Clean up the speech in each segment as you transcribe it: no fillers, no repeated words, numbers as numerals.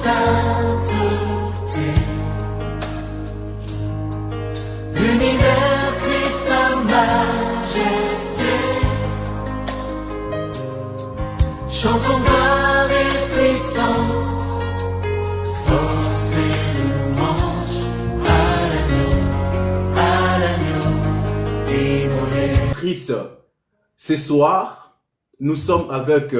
sainteté. L'univers crie sa majesté. Chantons gloire et puissance, force et louange à l'agneau immolé. Christ, ce soir, nous sommes avec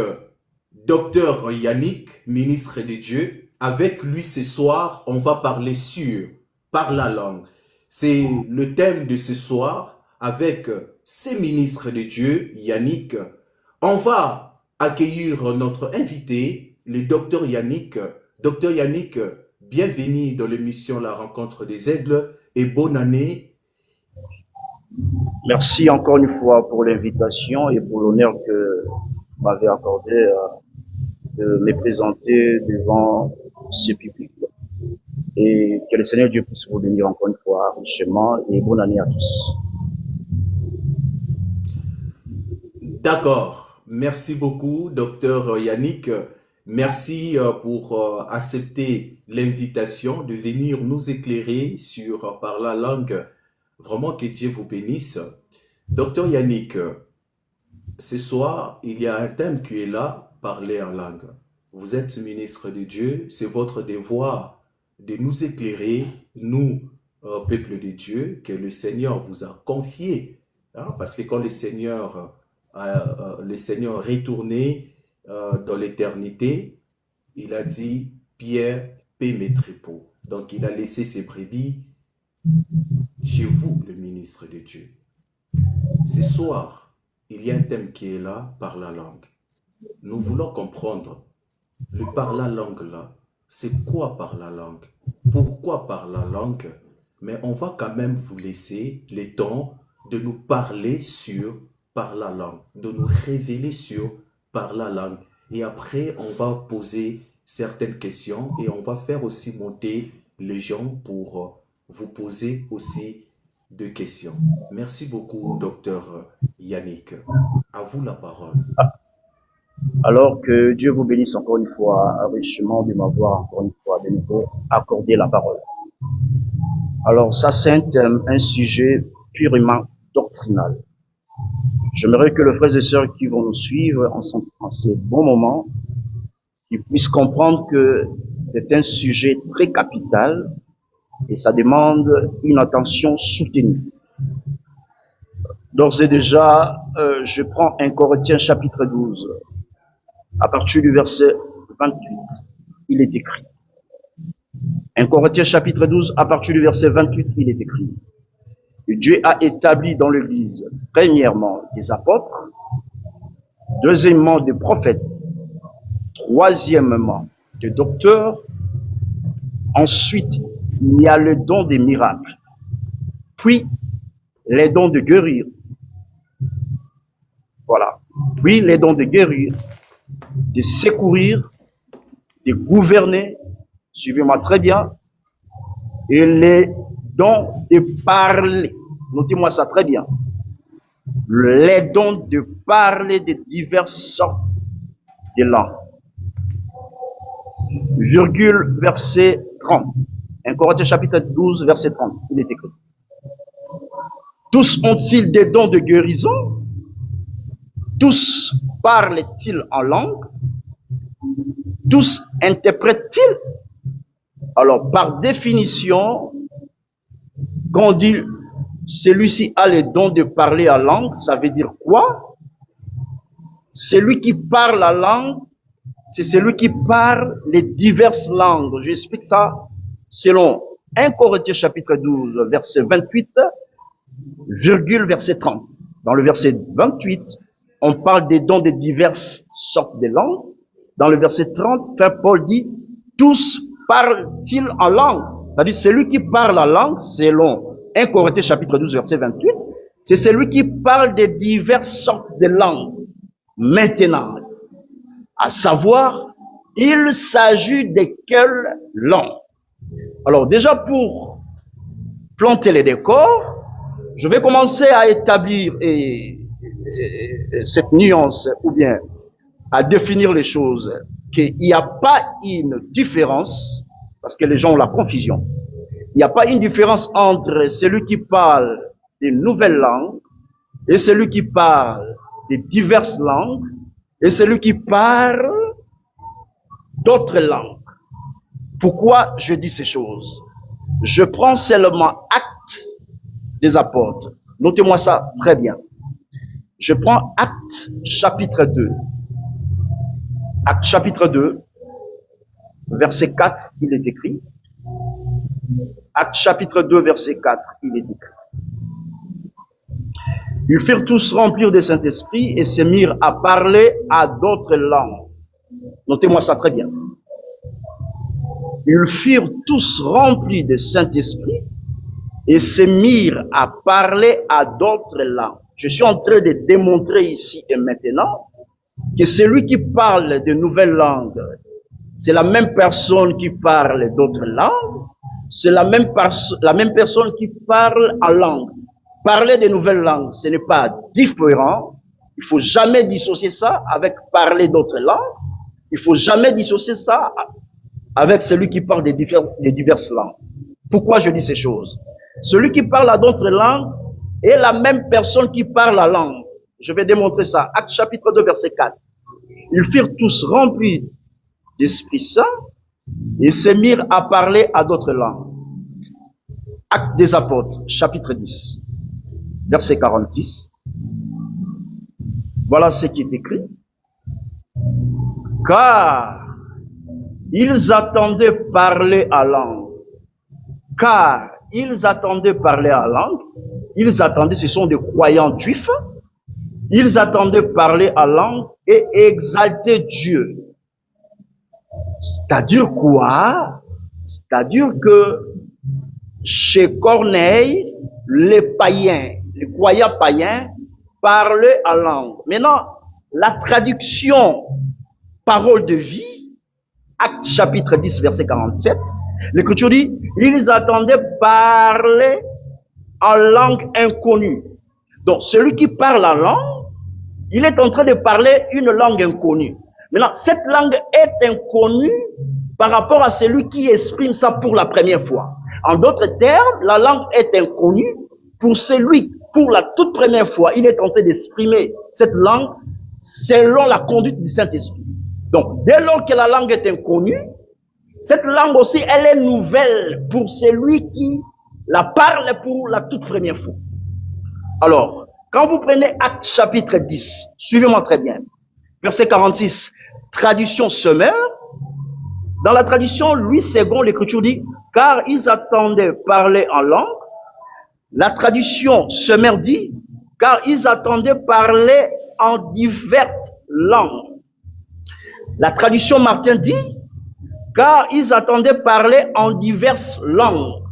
Docteur Yannick, ministre de Dieu. Avec lui ce soir, on va parler sur par la langue. C'est le thème de ce soir avec ces ministres de Dieu, Yannick. On va accueillir notre invité, le Docteur Yannick. Docteur Yannick, bienvenue dans l'émission La Rencontre des Aigles et bonne année. Merci encore une fois pour l'invitation et pour l'honneur que vous m'avez accordé de me présenter devant ce public. Et que le Seigneur Dieu puisse vous bénir encore une fois richement et bonne année à tous. D'accord. Merci beaucoup, Docteur Yannick. Merci pour accepter l'invitation de venir nous éclairer sur par la langue. Vraiment que Dieu vous bénisse. Docteur Yannick, ce soir, il y a un thème qui est là, parler en langue. Vous êtes ministre de Dieu, c'est votre devoir de nous éclairer, nous, peuple de Dieu, que le Seigneur vous a confié. Hein, parce que quand le Seigneur est retourné dans l'éternité, il a dit, Pierre, paie mes troupeaux. Donc il a laissé ses brebis chez vous, le ministre de Dieu. Ce soir, il y a un thème qui est là, par la langue. Nous voulons comprendre, le par la langue là, c'est quoi par la langue? Pourquoi par la langue? Mais on va quand même vous laisser le temps de nous parler sur par la langue, de nous révéler sur par la langue. Et après, on va poser certaines questions et on va faire aussi monter les gens pour vous poser aussi des questions. Merci beaucoup, Docteur Yannick. À vous la parole. Alors que Dieu vous bénisse encore une fois richement de m'avoir encore une fois de nouveau accordé la parole. Alors ça c'est un sujet purement doctrinal. J'aimerais que les frères et sœurs qui vont nous suivre en ces bons moments, qu'ils puissent comprendre que c'est un sujet très capital et ça demande une attention soutenue. D'ores et déjà, je prends 1 Corinthiens chapitre 12. À partir du verset 28, il est écrit. 1 Corinthiens chapitre 12, à partir du verset 28, il est écrit. Et Dieu a établi dans l'Église, premièrement, des apôtres, deuxièmement, des prophètes, troisièmement, des docteurs, ensuite, il y a le don des miracles, puis les dons de guérir. Voilà. Puis les dons de guérir, de secourir, de gouverner, suivez-moi très bien, et les dons de parler. Notez-moi ça très bien. Les dons de parler de diverses sortes de langues. Virgule, verset 30. 1 Corinthiens chapitre 12, verset 30. Il est écrit. Tous ont-ils des dons de guérison? Tous parlent-ils en langue? Tous interprètent-ils? Alors, par définition, quand on dit celui-ci a le don de parler en langue, ça veut dire quoi? Celui qui parle la langue, c'est celui qui parle les diverses langues. J'explique ça selon 1 Corinthiens chapitre 12, verset 28, virgule verset 30. Dans le verset 28, on parle des dons de diverses sortes de langues. Dans le verset 30, Frère Paul dit, tous parlent-ils en langue? C'est-à-dire, celui qui parle la langue, selon 1 Corinthiens chapitre 12, verset 28, c'est celui qui parle de diverses sortes de langues. Maintenant, à savoir, il s'agit de quelle langue? Alors, déjà pour planter les décors, je vais commencer à établir cette nuance, ou bien à définir les choses qu'il n'y a pas une différence, parce que les gens ont la confusion. Il n'y a pas une différence entre celui qui parle des nouvelles langues et celui qui parle des diverses langues et celui qui parle d'autres langues. Pourquoi je dis ces choses? Je prends seulement Actes des Apôtres. Notez-moi ça très bien. Je prends Actes chapitre 2. Actes chapitre 2, verset 4, il est écrit. Actes chapitre 2, verset 4, il est écrit. Ils firent tous remplir du Saint-Esprit et se mirent à parler à d'autres langues. Notez-moi ça très bien. Ils furent tous remplis du Saint-Esprit et se mirent à parler à d'autres langues. Je suis en train de démontrer ici et maintenant que celui qui parle de nouvelles langues, c'est la même personne qui parle d'autres langues, c'est la même personne qui parle en langue. Parler de nouvelles langues, ce n'est pas différent. Il faut jamais dissocier ça avec parler d'autres langues. Il faut jamais dissocier ça avec celui qui parle des diverses langues. Pourquoi je dis ces choses? Celui qui parle à d'autres langues est la même personne qui parle la langue. Je vais démontrer ça. Acte chapitre 2, verset 4. Ils furent tous remplis d'Esprit Saint et se mirent à parler à d'autres langues. Acte des Apôtres, chapitre 10, verset 46. Voilà ce qui est écrit. Car ils attendaient parler à langue. Car ils attendaient parler à langue. Ils attendaient, ce sont des croyants juifs. Ils attendaient parler à langue et exalter Dieu. C'est-à-dire quoi? C'est-à-dire que chez Corneille, les païens, les croyants païens parlaient à langue. Maintenant, la traduction parole de vie, Acte chapitre 10, verset 47, l'Écriture dit, ils attendaient parler en langue inconnue. Donc, celui qui parle en langue, il est en train de parler une langue inconnue. Maintenant, cette langue est inconnue par rapport à celui qui exprime ça pour la première fois. En d'autres termes, la langue est inconnue pour celui, pour la toute première fois, il est en train d'exprimer cette langue selon la conduite du Saint-Esprit. Donc, dès lors que la langue est inconnue, cette langue aussi, elle est nouvelle pour celui qui la parle pour la toute première fois. Alors, quand vous prenez Acte chapitre 10, suivez-moi très bien, verset 46, traduction Semeur, dans la tradition Louis II, l'Écriture dit, car ils attendaient parler en langue. La traduction Semeur dit, car ils attendaient parler en diverses langues. La traduction Martin dit, car ils attendaient parler en diverses langues.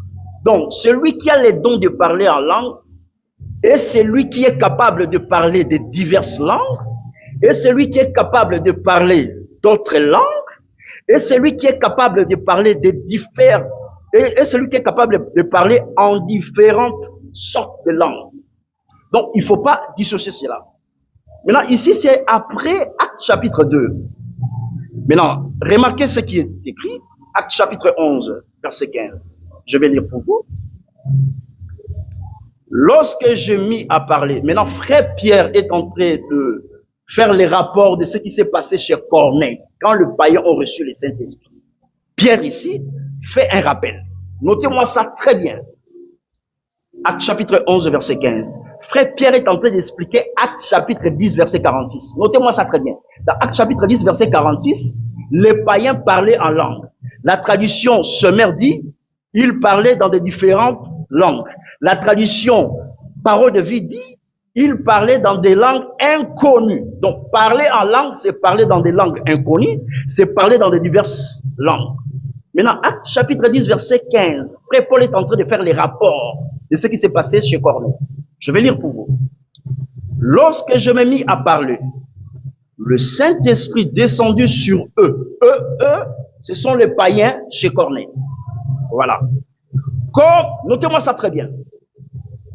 Donc, celui qui a les dons de parler en langue est celui qui est capable de parler de diverses langues, et celui qui est capable de parler d'autres langues, et celui qui est capable de parler de différents, et celui qui est capable de parler en différentes sortes de langues. Donc, il ne faut pas dissocier cela. Maintenant, ici, c'est après Acte chapitre 2. Maintenant, remarquez ce qui est écrit, Acte chapitre 11, verset 15. Je vais lire pour vous. Lorsque je mis à parler, maintenant, frère Pierre est en train de faire les rapports de ce qui s'est passé chez Corneille, quand le païen a reçu le Saint-Esprit. Pierre ici fait un rappel. Notez-moi ça très bien. Acte chapitre 11, verset 15. Frère Pierre est en train d'expliquer Acte chapitre 10, verset 46. Notez-moi ça très bien. Dans Acte chapitre 10, verset 46, les païens parlaient en langue. La traduction Semeur dit, ils parlaient dans de différentes langues. La traduction Parole de vie dit, ils parlaient dans des langues inconnues. Donc, parler en langue, c'est parler dans des langues inconnues, c'est parler dans de diverses langues. Maintenant, Acte chapitre 10, verset 15, Frère Paul est en train de faire les rapports de ce qui s'est passé chez Corneille. Je vais lire pour vous. Lorsque je me mis à parler, le Saint-Esprit descendu sur eux. Eux, ce sont les païens chez Corneille. Voilà. Notez-moi ça très bien.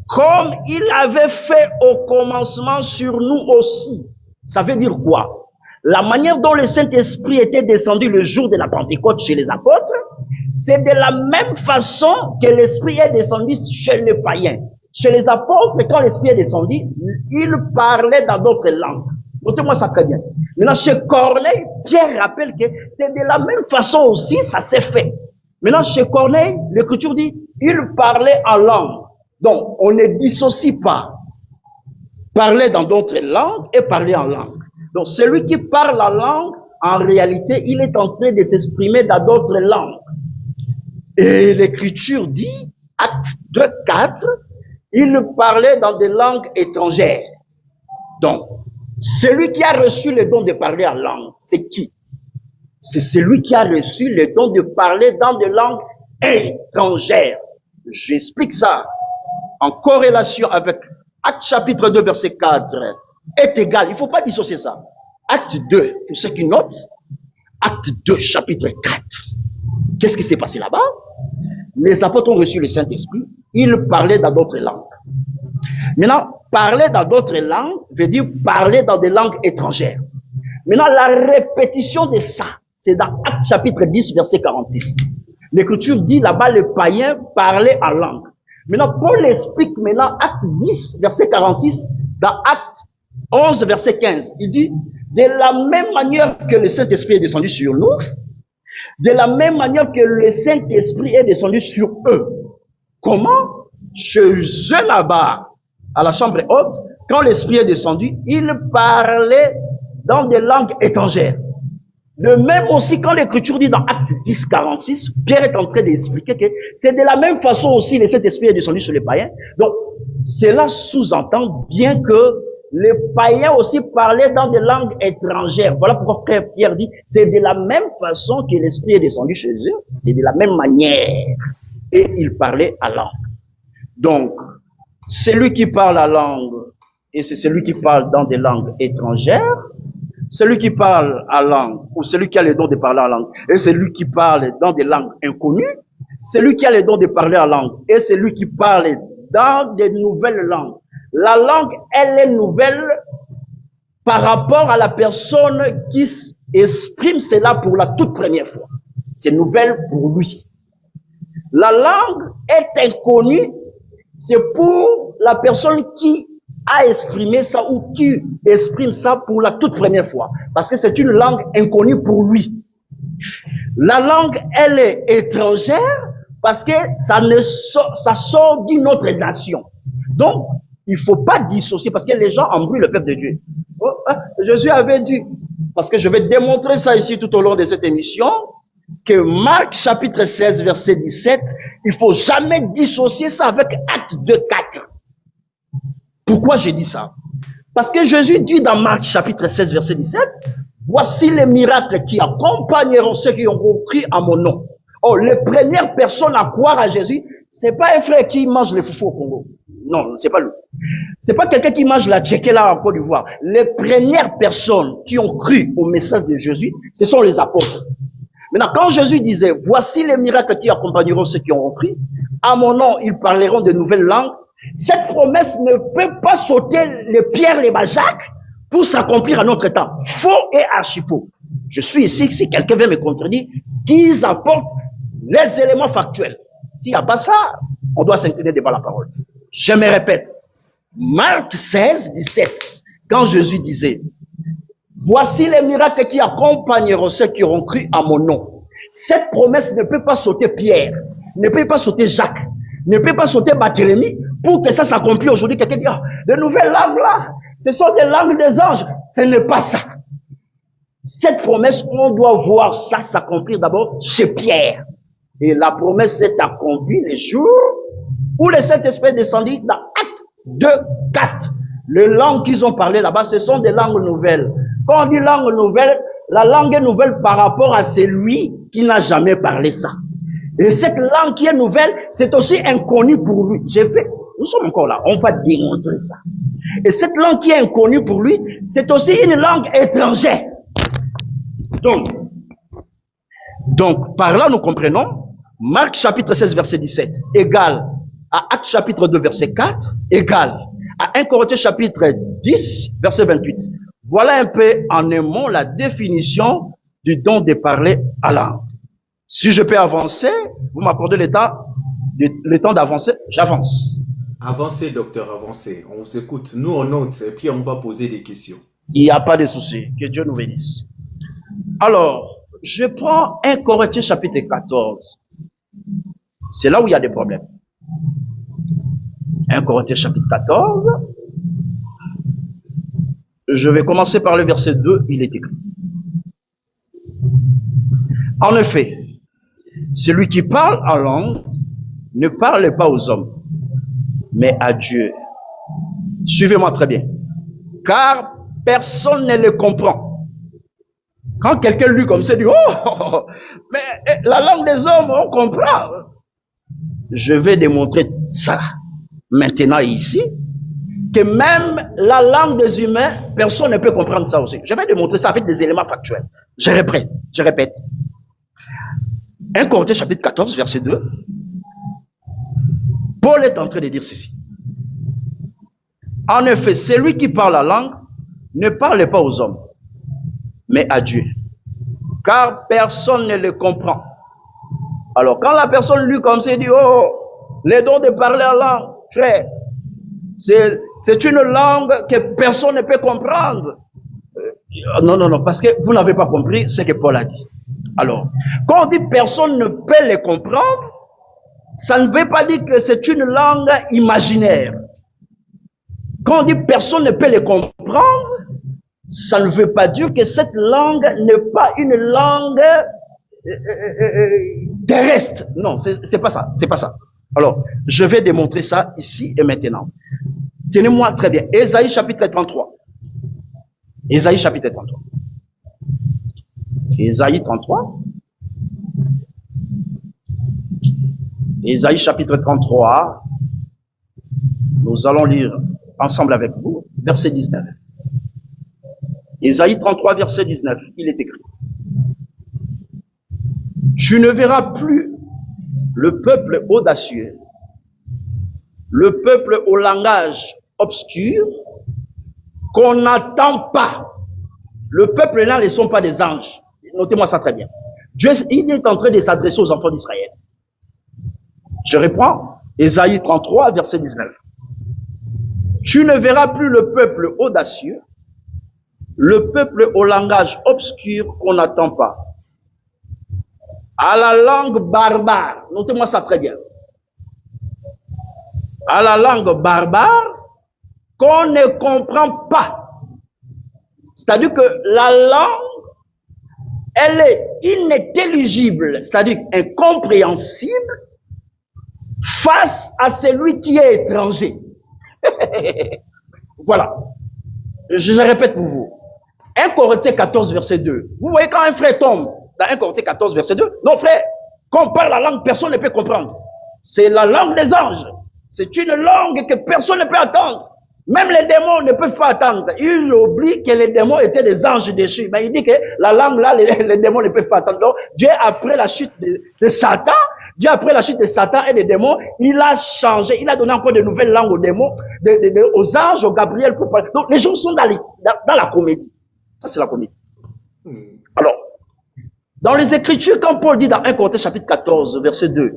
Comme il avait fait au commencement sur nous aussi. Ça veut dire quoi? la manière dont le Saint-Esprit était descendu le jour de la Pentecôte chez les apôtres, c'est de la même façon que l'Esprit est descendu chez les païens. Chez les apôtres, quand l'Esprit est descendu, ils parlaient dans d'autres langues. Notez-moi ça très bien. Maintenant, chez Corneille, Pierre rappelle que c'est de la même façon aussi, ça s'est fait. Maintenant, chez Corneille, l'Écriture dit, il parlait en langue. Donc, on ne dissocie pas parler dans d'autres langues et parler en langue. Donc, celui qui parle en langue, en réalité, il est en train de s'exprimer dans d'autres langues. Et l'Écriture dit, acte 2, 4, il parlait dans des langues étrangères. Donc, celui qui a reçu le don de parler en langue, c'est qui? C'est celui qui a reçu le don de parler dans des langues étrangères. J'explique ça en corrélation avec Acte chapitre 2, verset 4 est égal. Il ne faut pas dissocier ça. Acte 2, pour ceux qui notent, Acte 2, chapitre 4. Qu'est-ce qui s'est passé là-bas? Les apôtres ont reçu le Saint-Esprit. Ils parlaient dans d'autres langues. Maintenant, parler dans d'autres langues veut dire parler dans des langues étrangères. Maintenant, la répétition de ça, c'est dans Acte chapitre 10, verset 46. L'Écriture dit là-bas, le païen parlait en langue. Maintenant, Paul explique maintenant Acte 10, verset 46, dans Acte 11, verset 15. Il dit, de la même manière que le Saint-Esprit est descendu sur nous, de la même manière que le Saint-Esprit est descendu sur eux. Comment? Chez eux là-bas, à la chambre haute, quand l'Esprit est descendu, il parlait dans des langues étrangères. De même aussi, quand l'Écriture dit dans Acte 10, 46, Pierre est en train d'expliquer que c'est de la même façon aussi que cet esprit est descendu sur les païens. Donc, cela sous-entend bien que les païens aussi parlaient dans des langues étrangères. Voilà pourquoi frère Pierre dit, c'est de la même façon que l'esprit est descendu chez eux, c'est de la même manière. Et il parlait à langue. Donc, celui qui parle la langue, et c'est celui qui parle dans des langues étrangères, celui qui parle à langue, ou celui qui a le don de parler en langue, et celui qui parle dans des langues inconnues, celui qui a le don de parler en langue, et celui qui parle dans des nouvelles langues. La langue, elle est nouvelle par rapport à la personne qui exprime cela pour la toute première fois. C'est nouvelle pour lui. La langue est inconnue, c'est pour la personne qui a exprimé ça ou qui exprime ça pour la toute première fois. Parce que c'est une langue inconnue pour lui. La langue, elle est étrangère parce que ça sort d'une autre nation. Donc, il ne faut pas dissocier parce que les gens embrouillent le peuple de Dieu. Oh, Jésus avait dit, parce que je vais démontrer ça ici tout au long de cette émission, que Marc chapitre 16 verset 17, il ne faut jamais dissocier ça avec Acte 2, 4. Pourquoi j'ai dit ça? Parce que Jésus dit dans Marc chapitre 16 verset 17, voici les miracles qui accompagneront ceux qui ont cru à mon nom. Oh, les premières personnes à croire à Jésus, c'est pas un frère qui mange les foufous au Congo. Non, c'est pas lui. C'est pas quelqu'un qui mange la tchéké là en Côte d'Ivoire. Les premières personnes qui ont cru au message de Jésus, ce sont les apôtres. Maintenant, quand Jésus disait, voici les miracles qui accompagneront ceux qui ont cru, à mon nom, ils parleront de nouvelles langues. Cette promesse ne peut pas sauter les pierres, les Jacques pour s'accomplir à notre temps. Faux et archi-faux. Je suis ici, si quelqu'un veut me contredire, qu'ils apportent les éléments factuels. S'il n'y a pas ça, on doit s'incliner devant la parole. Je me répète. Marc 16, 17, quand Jésus disait, voici les miracles qui accompagneront ceux qui auront cru à mon nom. Cette promesse ne peut pas sauter Pierre, ne peut pas sauter Jacques, ne peut pas sauter Barthélemy pour que ça s'accomplisse aujourd'hui. Quelqu'un dit, de nouvelles langues là, ce sont des langues des anges. Ce n'est pas ça. Cette promesse, on doit voir ça s'accomplir d'abord chez Pierre. Et la promesse s'est accomplie les jours où le Saint-Esprit est descendu dans Acte 2, 4. Les langues qu'ils ont parlé là-bas, ce sont des langues nouvelles. Quand on dit langue nouvelle, la langue est nouvelle par rapport à celui qui n'a jamais parlé ça. Et cette langue qui est nouvelle, c'est aussi inconnu pour lui. Nous sommes encore là, on va démontrer ça. Et cette langue qui est inconnue pour lui, c'est aussi une langue étrangère. Donc, par là, nous comprenons, Marc chapitre 16, verset 17, égale à Acte chapitre 2, verset 4, égale à 1 Corinthiens chapitre 10, verset 28. Voilà un peu en un mot la définition du don de parler à langue. Si je peux avancer, vous m'accordez le temps d'avancer, j'avance. Avancez, docteur, avancez. On vous écoute. Nous, on note et puis on va poser des questions. Il n'y a pas de souci. Que Dieu nous bénisse. Alors, je prends 1 Corinthiens chapitre 14. C'est là où il y a des problèmes. 1 Corinthiens chapitre 14. Je vais commencer par le verset 2. Il est écrit. En effet, celui qui parle en langue ne parle pas aux hommes, mais à Dieu. Suivez-moi très bien. Car personne ne le comprend. Quand quelqu'un lit comme ça, il dit, oh, mais la langue des hommes, on comprend. Je vais démontrer ça maintenant ici, que même la langue des humains, personne ne peut comprendre ça aussi. Je vais démontrer ça avec des éléments factuels. Je répète. 1 Corinthiens chapitre 14, verset 2. Paul est en train de dire ceci. En effet, celui qui parle la langue ne parle pas aux hommes, mais à Dieu. Car personne ne le comprend. Alors, quand la personne lit comme ça, il dit, oh, les dons de parler la langue, frère, c'est une langue que personne ne peut comprendre. Non, parce que vous n'avez pas compris ce que Paul a dit. Alors, quand on dit personne ne peut les comprendre, ça ne veut pas dire que c'est une langue imaginaire. Quand on dit personne ne peut les comprendre, ça ne veut pas dire que cette langue n'est pas une langue terrestre. Non, c'est pas ça. Alors, je vais démontrer ça ici et maintenant. Tenez-moi très bien. Ésaïe chapitre 33. Ésaïe chapitre 33. Ésaïe 33. Ésaïe chapitre 33. Nous allons lire ensemble avec vous, verset 19. Ésaïe 33, verset 19, il est écrit. Tu ne verras plus le peuple audacieux, le peuple au langage obscur, qu'on n'attend pas. Le peuple là ne sont pas des anges. Notez-moi ça très bien. Dieu, il est en train de s'adresser aux enfants d'Israël. Je reprends, Ésaïe 33, verset 19. Tu ne verras plus le peuple audacieux, le peuple au langage obscur qu'on n'attend pas. À la langue barbare, notez-moi ça très bien. À la langue barbare qu'on ne comprend pas. C'est-à-dire que la langue, elle est inintelligible, c'est-à-dire incompréhensible face à celui qui est étranger. Voilà. Je répète pour vous. 1 Corinthiens 14, verset 2. Vous voyez quand un frère tombe dans 1 Corinthiens 14, verset 2, non frère, quand on parle la langue, personne ne peut comprendre. C'est la langue des anges. C'est une langue que personne ne peut attendre. Même les démons ne peuvent pas attendre. Il oublie que les démons étaient des anges déchus. Mais il dit que la langue là, les démons ne peuvent pas attendre. Donc, Dieu, après la chute de Satan, et des démons, il a changé, il a donné encore de nouvelles langues aux démons, aux anges, aux Gabriel pour parler. Donc, les gens sont dans la comédie. Ça, c'est la comédie. Alors, dans les Écritures, quand Paul dit dans 1 Corinthiens chapitre 14, verset 2,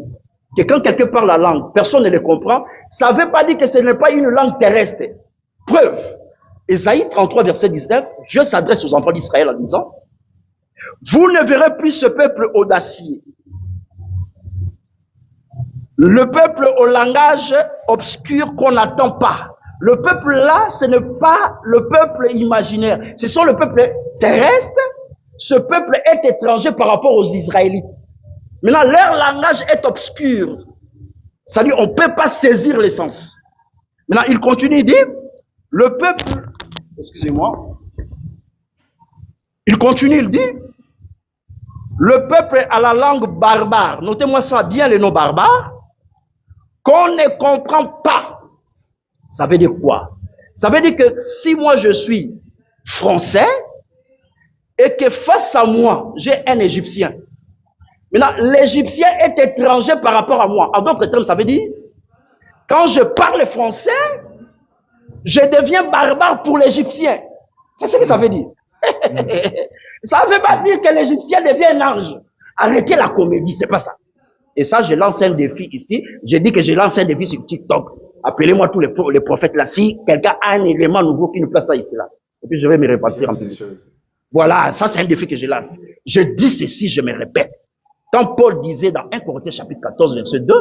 que quand quelqu'un parle la langue, personne ne le comprend, ça ne veut pas dire que ce n'est pas une langue terrestre. Preuve. Ésaïe 33, verset 19, Dieu s'adresse aux enfants d'Israël en disant, vous ne verrez plus ce peuple audacieux, le peuple au langage obscur qu'on n'attend pas. Le peuple là, ce n'est pas le peuple imaginaire. Ce sont le peuple terrestre. Ce peuple est étranger par rapport aux Israélites. Maintenant, leur langage est obscur. C'est-à-dire, on ne peut pas saisir l'essence. Maintenant, il continue, il dit, le peuple, excusez-moi, il continue, il dit, le peuple a la langue barbare. Notez-moi ça bien, les noms barbares, qu'on ne comprend pas. Ça veut dire quoi? Ça veut dire que si moi je suis français et que face à moi, j'ai un Égyptien. Maintenant, l'Égyptien est étranger par rapport à moi. En d'autres termes, ça veut dire, quand je parle français, je deviens barbare pour l'Égyptien. C'est ce que ça veut dire. Ça ne veut pas dire que l'Égyptien devient un ange. Arrêtez la comédie, c'est pas ça. Et ça, je lance un défi ici. Je dis que je lance un défi sur TikTok. Appelez-moi tous les prophètes là. Si quelqu'un a un élément nouveau qui nous place ça ici là. Et puis je vais me répartir un peu. Voilà, ça c'est un défi que je lance. Je dis ceci, je me répète. Quand Paul disait dans 1 Corinthiens chapitre 14, verset 2,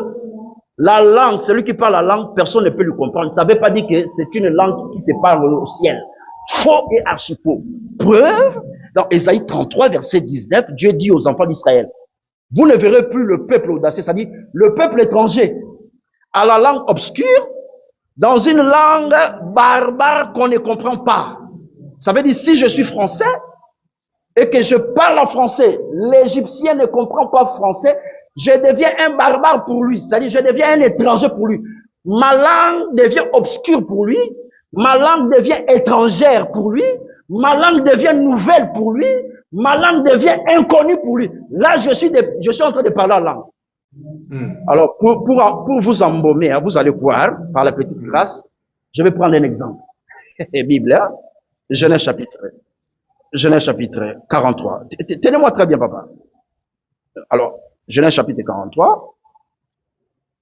la langue, celui qui parle la langue, personne ne peut lui comprendre. Ça ne veut pas dire que c'est une langue qui se parle au ciel. Faux et archi faux. Preuve, dans Ésaïe 33, verset 19, Dieu dit aux enfants d'Israël, vous ne verrez plus le peuple audacieux, c'est-à-dire le peuple étranger, à la langue obscure, dans une langue barbare qu'on ne comprend pas. Ça veut dire, si je suis français, et que je parle en français, l'Égyptien ne comprend pas français, je deviens un barbare pour lui, c'est-à-dire je deviens un étranger pour lui. Ma langue devient obscure pour lui, ma langue devient étrangère pour lui, ma langue devient nouvelle pour lui, ma langue devient inconnue pour lui. Là, je suis en train de parler en langue. Alors, pour vous embaumer, hein, vous allez voir, par la petite grâce, je vais prendre un exemple. Bible, hein? Genèse chapitre 43. Tenez-moi très bien, papa. Alors, Genèse chapitre 43.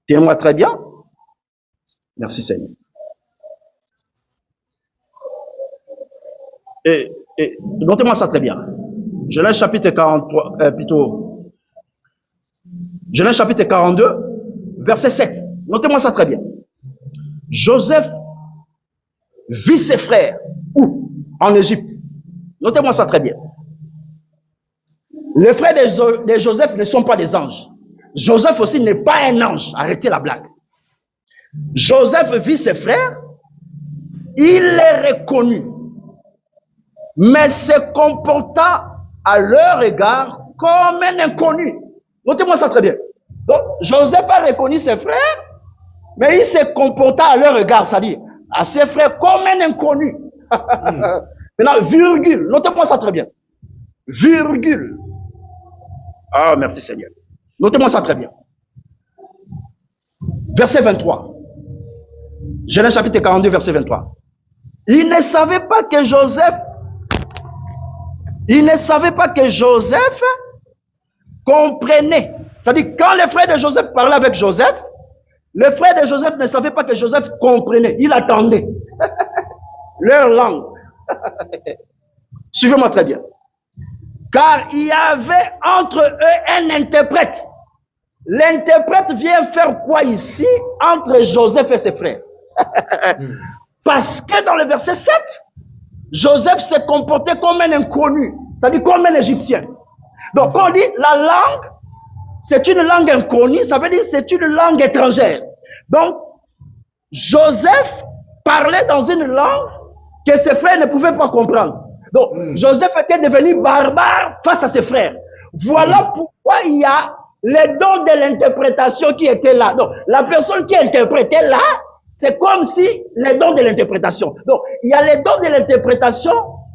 Tenez-moi très bien. Merci, Seigneur. Et notez-moi ça très bien. Genèse chapitre 43, Genèse chapitre 42, verset 7. Notez-moi ça très bien. Joseph vit ses frères. Où? En Égypte. Notez-moi ça très bien. Les frères de Joseph ne sont pas des anges. Joseph aussi n'est pas un ange. Arrêtez la blague. Joseph vit ses frères. Il les reconnut. Mais se comporta à leur égard comme un inconnu. Notez-moi ça très bien. Donc, Joseph a reconnu ses frères, mais il se comporta à leur égard, c'est-à-dire à ses frères comme un inconnu. Maintenant, virgule. Notez-moi ça très bien. Virgule. Ah, merci Seigneur. Notez-moi ça très bien. Verset 23. Genèse chapitre 42, verset 23. Il ne savait pas que Joseph comprenait. C'est-à-dire, quand les frères de Joseph parlaient avec Joseph, les frères de Joseph ne savaient pas que Joseph comprenait. Il attendait. Leur langue. Suivez-moi très bien. Car il y avait entre eux un interprète. L'interprète vient faire quoi ici entre Joseph et ses frères? Parce que dans le verset 7, Joseph se comportait comme un inconnu, c'est-à-dire comme un Égyptien. Donc quand on dit la langue, c'est une langue inconnue, ça veut dire c'est une langue étrangère. Donc Joseph parlait dans une langue que ses frères ne pouvaient pas comprendre. Donc Joseph était devenu barbare face à ses frères. Voilà pourquoi il y a les dons de l'interprétation qui étaient là. Donc la personne qui interprétait là, c'est comme si les dons de l'interprétation. Donc, il y a les dons de l'interprétation,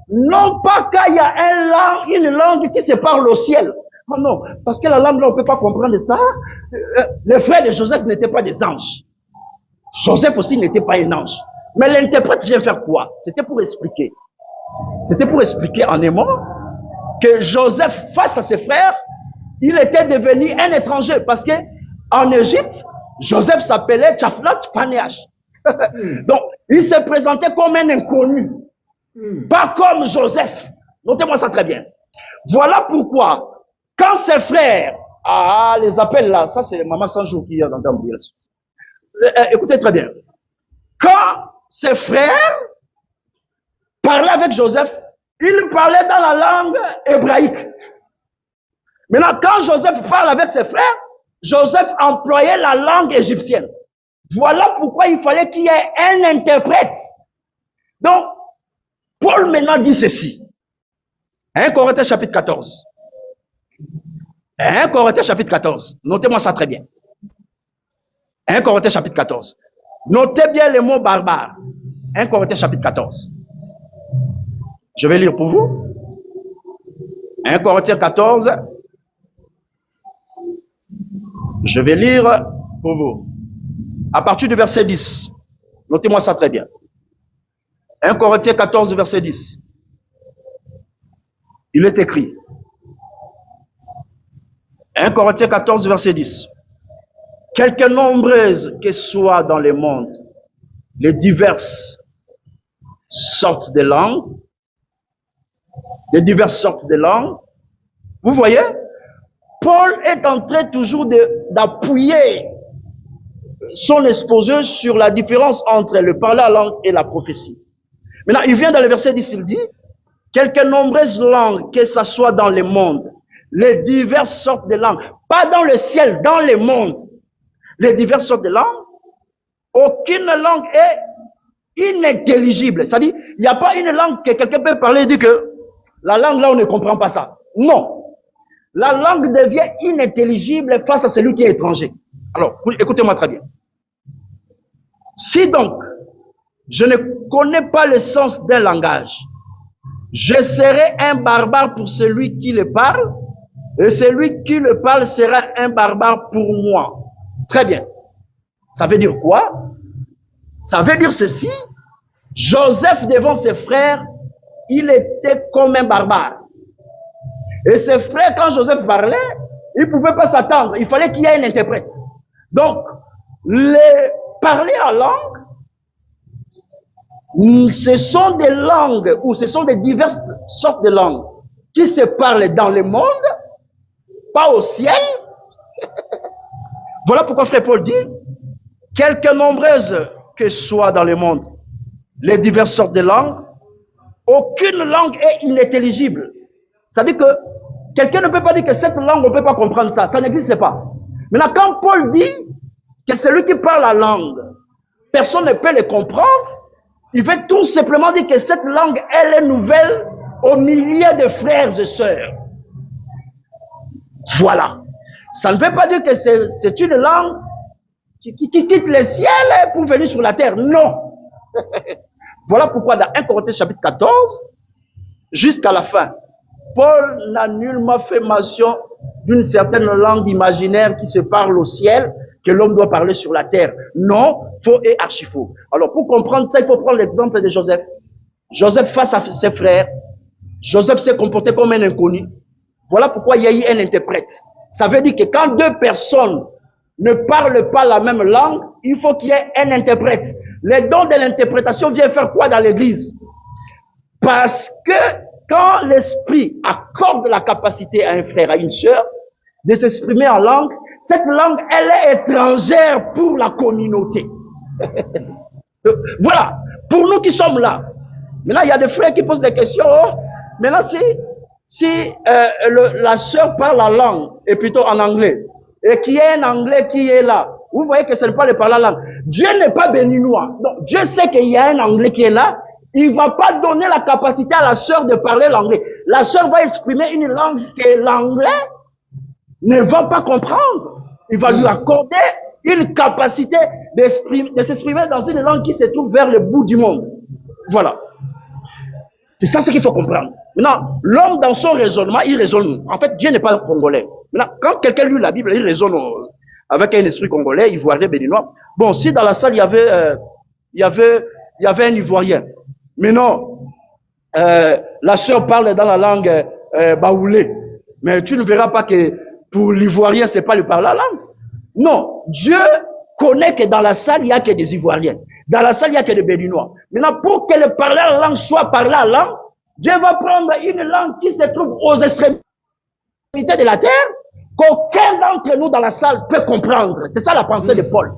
non pas qu'il y a une langue qui se parle au ciel. Oh non, parce que la langue, là, on ne peut pas comprendre ça. Les frères de Joseph n'étaient pas des anges. Joseph aussi n'était pas un ange. Mais l'interprète vient faire quoi? C'était pour expliquer. C'était pour expliquer en aimant que Joseph, face à ses frères, il était devenu un étranger. Parce que en Égypte, Joseph s'appelait Tchaflat Panéach. Donc, il se présentait comme un inconnu. Pas comme Joseph. Notez-moi ça très bien. Voilà pourquoi, quand ses frères, les appels là, ça c'est Maman Sanjou qui est dans ta bouille. Écoutez très bien. Quand ses frères parlaient avec Joseph, ils parlaient dans la langue hébraïque. Maintenant, quand Joseph parle avec ses frères, Joseph employait la langue égyptienne. Voilà pourquoi il fallait qu'il y ait un interprète. Donc, Paul maintenant dit ceci. 1 Corinthiens chapitre 14. 1 Corinthiens chapitre 14. Notez-moi ça très bien. 1 Corinthiens chapitre 14. Notez bien le mot barbare. 1 Corinthiens chapitre 14. Je vais lire pour vous. 1 Corinthiens 14. Je vais lire pour vous. À partir du verset 10. Notez-moi ça très bien. 1 Corinthiens 14, verset 10. Il est écrit, 1 Corinthiens 14, verset 10. Quelque nombreuses que soient dans le monde les diverses sortes de langues, vous voyez, Paul est en train toujours d'appuyer son exposé sur la différence entre le parler à langue et la prophétie. Maintenant, il vient dans le verset 10, il dit, quelques nombreuses langues, que ce soit dans le monde, les diverses sortes de langues, pas dans le ciel, dans le monde, les diverses sortes de langues, aucune langue est inintelligible. C'est-à-dire, il n'y a pas une langue que quelqu'un peut parler et dire que la langue là, on ne comprend pas ça. Non. La langue devient inintelligible face à celui qui est étranger. Alors, écoutez-moi très bien. Si donc, je ne connais pas le sens d'un langage, je serai un barbare pour celui qui le parle, et celui qui le parle sera un barbare pour moi. Très bien. Ça veut dire quoi? Ça veut dire ceci. Joseph devant ses frères, il était comme un barbare. Et ses frères, quand Joseph parlait, ils ne pouvaient pas s'attendre. Il fallait qu'il y ait un interprète. Donc, parler en langue, ce sont des langues, ou ce sont des diverses sortes de langues qui se parlent dans le monde, pas au ciel. Voilà pourquoi frère Paul dit, quelque nombreuses que soient dans le monde les diverses sortes de langues, aucune langue est inintelligible. Ça veut dire que quelqu'un ne peut pas dire que cette langue, on ne peut pas comprendre ça. Ça n'existe pas. Maintenant, quand Paul dit que celui qui parle la langue, personne ne peut le comprendre, il veut tout simplement dire que cette langue, elle est nouvelle au milieu de frères et sœurs. Voilà. Ça ne veut pas dire que c'est une langue qui quitte le ciel pour venir sur la terre. Non. Voilà pourquoi dans 1 Corinthiens chapitre 14, jusqu'à la fin, Paul n'a nullement fait mention d'une certaine langue imaginaire qui se parle au ciel, que l'homme doit parler sur la terre. Non, faux et archi-faux. Alors pour comprendre ça, il faut prendre l'exemple de Joseph. Joseph face à ses frères, Joseph s'est comporté comme un inconnu. Voilà pourquoi il y a eu un interprète. Ça veut dire que quand deux personnes ne parlent pas la même langue, il faut qu'il y ait un interprète. Les dons de l'interprétation viennent faire quoi dans l'église? Parce que quand l'esprit accorde la capacité à un frère, à une sœur, de s'exprimer en langue, cette langue, elle est étrangère pour la communauté. Voilà. Pour nous qui sommes là. Maintenant, il y a des frères qui posent des questions. Oh, maintenant, si la sœur parle la langue, et plutôt en anglais, et qu'il y ait un anglais qui est là, vous voyez que ce n'est pas le parler la langue. Dieu n'est pas béninois. Donc, Dieu sait qu'il y a un anglais qui est là. Il ne va pas donner la capacité à la sœur de parler l'anglais. La sœur va exprimer une langue que l'anglais ne va pas comprendre. Il va lui accorder une capacité de s'exprimer dans une langue qui se trouve vers le bout du monde. Voilà. C'est ça ce qu'il faut comprendre. Maintenant, l'homme dans son raisonnement, il raisonne. En fait, Dieu n'est pas congolais. Maintenant, quand quelqu'un lit la Bible, il raisonne avec un esprit congolais, ivoirien, béninois. Bon, si dans la salle, il y avait un ivoirien. Mais non, la sœur parle dans la langue baoulé. Mais tu ne verras pas que pour l'ivoirien, c'est pas le parler la langue. Non, Dieu connaît que dans la salle, il n'y a que des ivoiriens. Dans la salle, il n'y a que des béninois. Maintenant, pour que le parler la langue soit parlé la langue, Dieu va prendre une langue qui se trouve aux extrémités de la terre, qu'aucun d'entre nous dans la salle peut comprendre. C'est ça la pensée de Paul.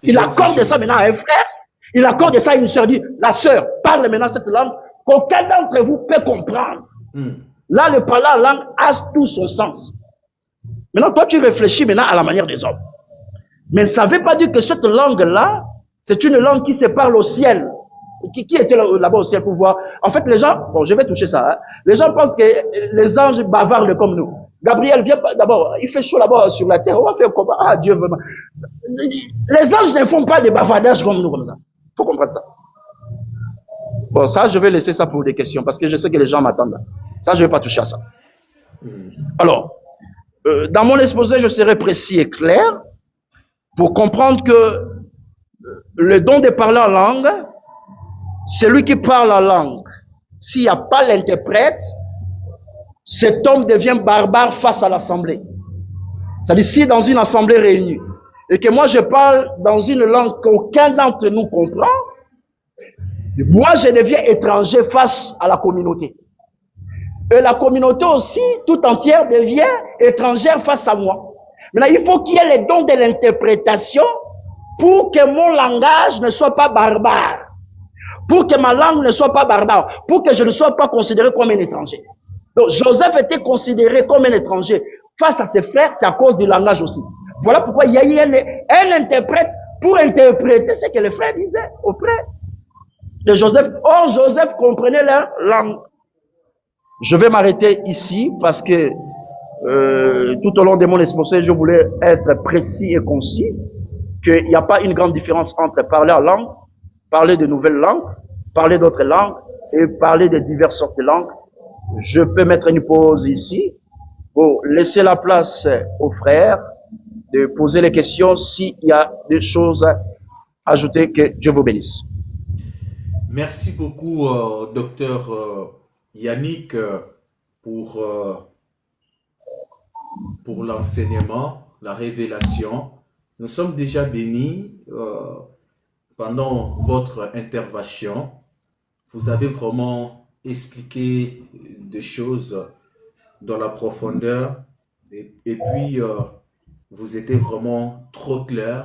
Il accorde ça maintenant à un frère, il accorde ça à une sœur, il dit, la sœur parle maintenant cette langue, qu'aucun d'entre vous peut comprendre. Là, le parler la langue a tout son sens. Maintenant, toi, tu réfléchis maintenant à la manière des hommes. Mais ça ne veut pas dire que cette langue-là, c'est une langue qui se parle au ciel. Qui était là-bas au ciel pour voir? En fait, les gens, bon, je vais toucher ça, hein. Les gens pensent que les anges bavardent comme nous. Gabriel vient d'abord, il fait chaud là-bas sur la terre, on va faire comment? Ah, Dieu vraiment. Les anges ne font pas de bavardage comme nous, comme ça. Il faut comprendre ça. Bon, ça, je vais laisser ça pour des questions, parce que je sais que les gens m'attendent. Ça, je ne vais pas toucher à ça. Alors, dans mon exposé, je serai précis et clair pour comprendre que le don de parler en langue, celui qui parle la langue, s'il n'y a pas l'interprète, cet homme devient barbare face à l'assemblée. C'est-à-dire, si dans une assemblée réunie, et que moi je parle dans une langue qu'aucun d'entre nous comprend, moi je deviens étranger face à la communauté. Et la communauté aussi, tout entière, devient étrangère face à moi. Maintenant, il faut qu'il y ait les dons de l'interprétation pour que mon langage ne soit pas barbare. Pour que ma langue ne soit pas barbare. Pour que je ne sois pas considéré comme un étranger. Donc, Joseph était considéré comme un étranger face à ses frères, c'est à cause du langage aussi. Voilà pourquoi il y a eu un interprète pour interpréter ce que les frères disaient auprès de Joseph. Or, Joseph comprenait leur langue. Je vais m'arrêter ici parce que tout au long de mon exposé, je voulais être précis et concis, qu'il n'y a pas une grande différence entre parler en langue, parler de nouvelles langues, parler d'autres langues et parler de diverses sortes de langues. Je peux mettre une pause ici pour laisser la place aux frères de poser les questions s'il y a des choses à ajouter. Que Dieu vous bénisse. Merci beaucoup, docteur Yannick, pour l'enseignement, la révélation. Nous sommes déjà bénis pendant votre intervention. Vous avez vraiment expliqué des choses dans la profondeur et puis vous étiez vraiment trop clair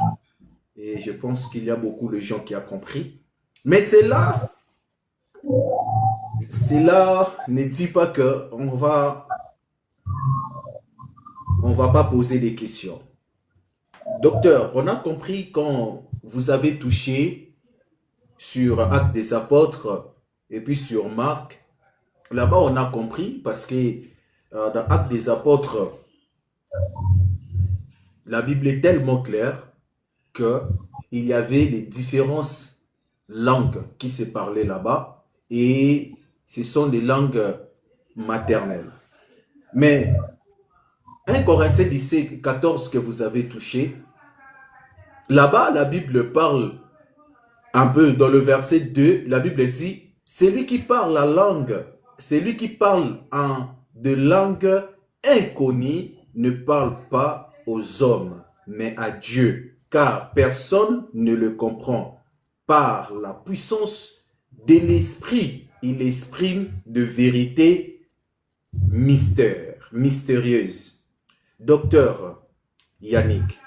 et je pense qu'il y a beaucoup de gens qui ont compris. Mais cela ne dit pas que on va pas poser des questions. Docteur, on a compris quand vous avez touché sur Actes des Apôtres et puis sur Marc. Là-bas, on a compris parce que dans Actes des Apôtres, la Bible est tellement claire qu'il y avait les différentes langues qui se parlaient là-bas et ce sont des langues maternelles. Mais 1 Corinthiens 17, 14 que vous avez touché, là-bas, la Bible parle un peu dans le verset 2, la Bible dit, c'est lui qui parle la langue, c'est lui qui parle de langue inconnue, ne parle pas aux hommes, mais à Dieu, car personne ne le comprend. Par la puissance de l'Esprit, il exprime de vérité mystérieuse. Docteur Yannick,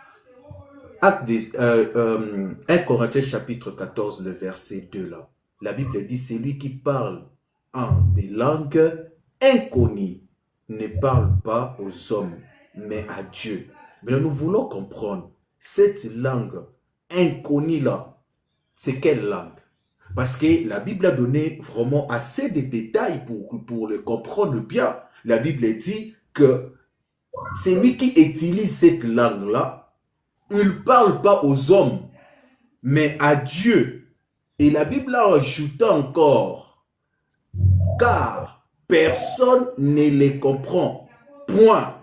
1 Corinthiens chapitre 14, le verset 2 là, la Bible dit, c'est lui qui parle en des langues inconnues, ne parle pas aux hommes, mais à Dieu. Mais nous voulons comprendre, cette langue inconnue là, c'est quelle langue? Parce que la Bible a donné vraiment assez de détails pour le comprendre bien. La Bible dit que c'est lui qui utilise cette langue-là. Il ne parle pas aux hommes, mais à Dieu. Et la Bible a ajouté encore, car personne ne les comprend. Point.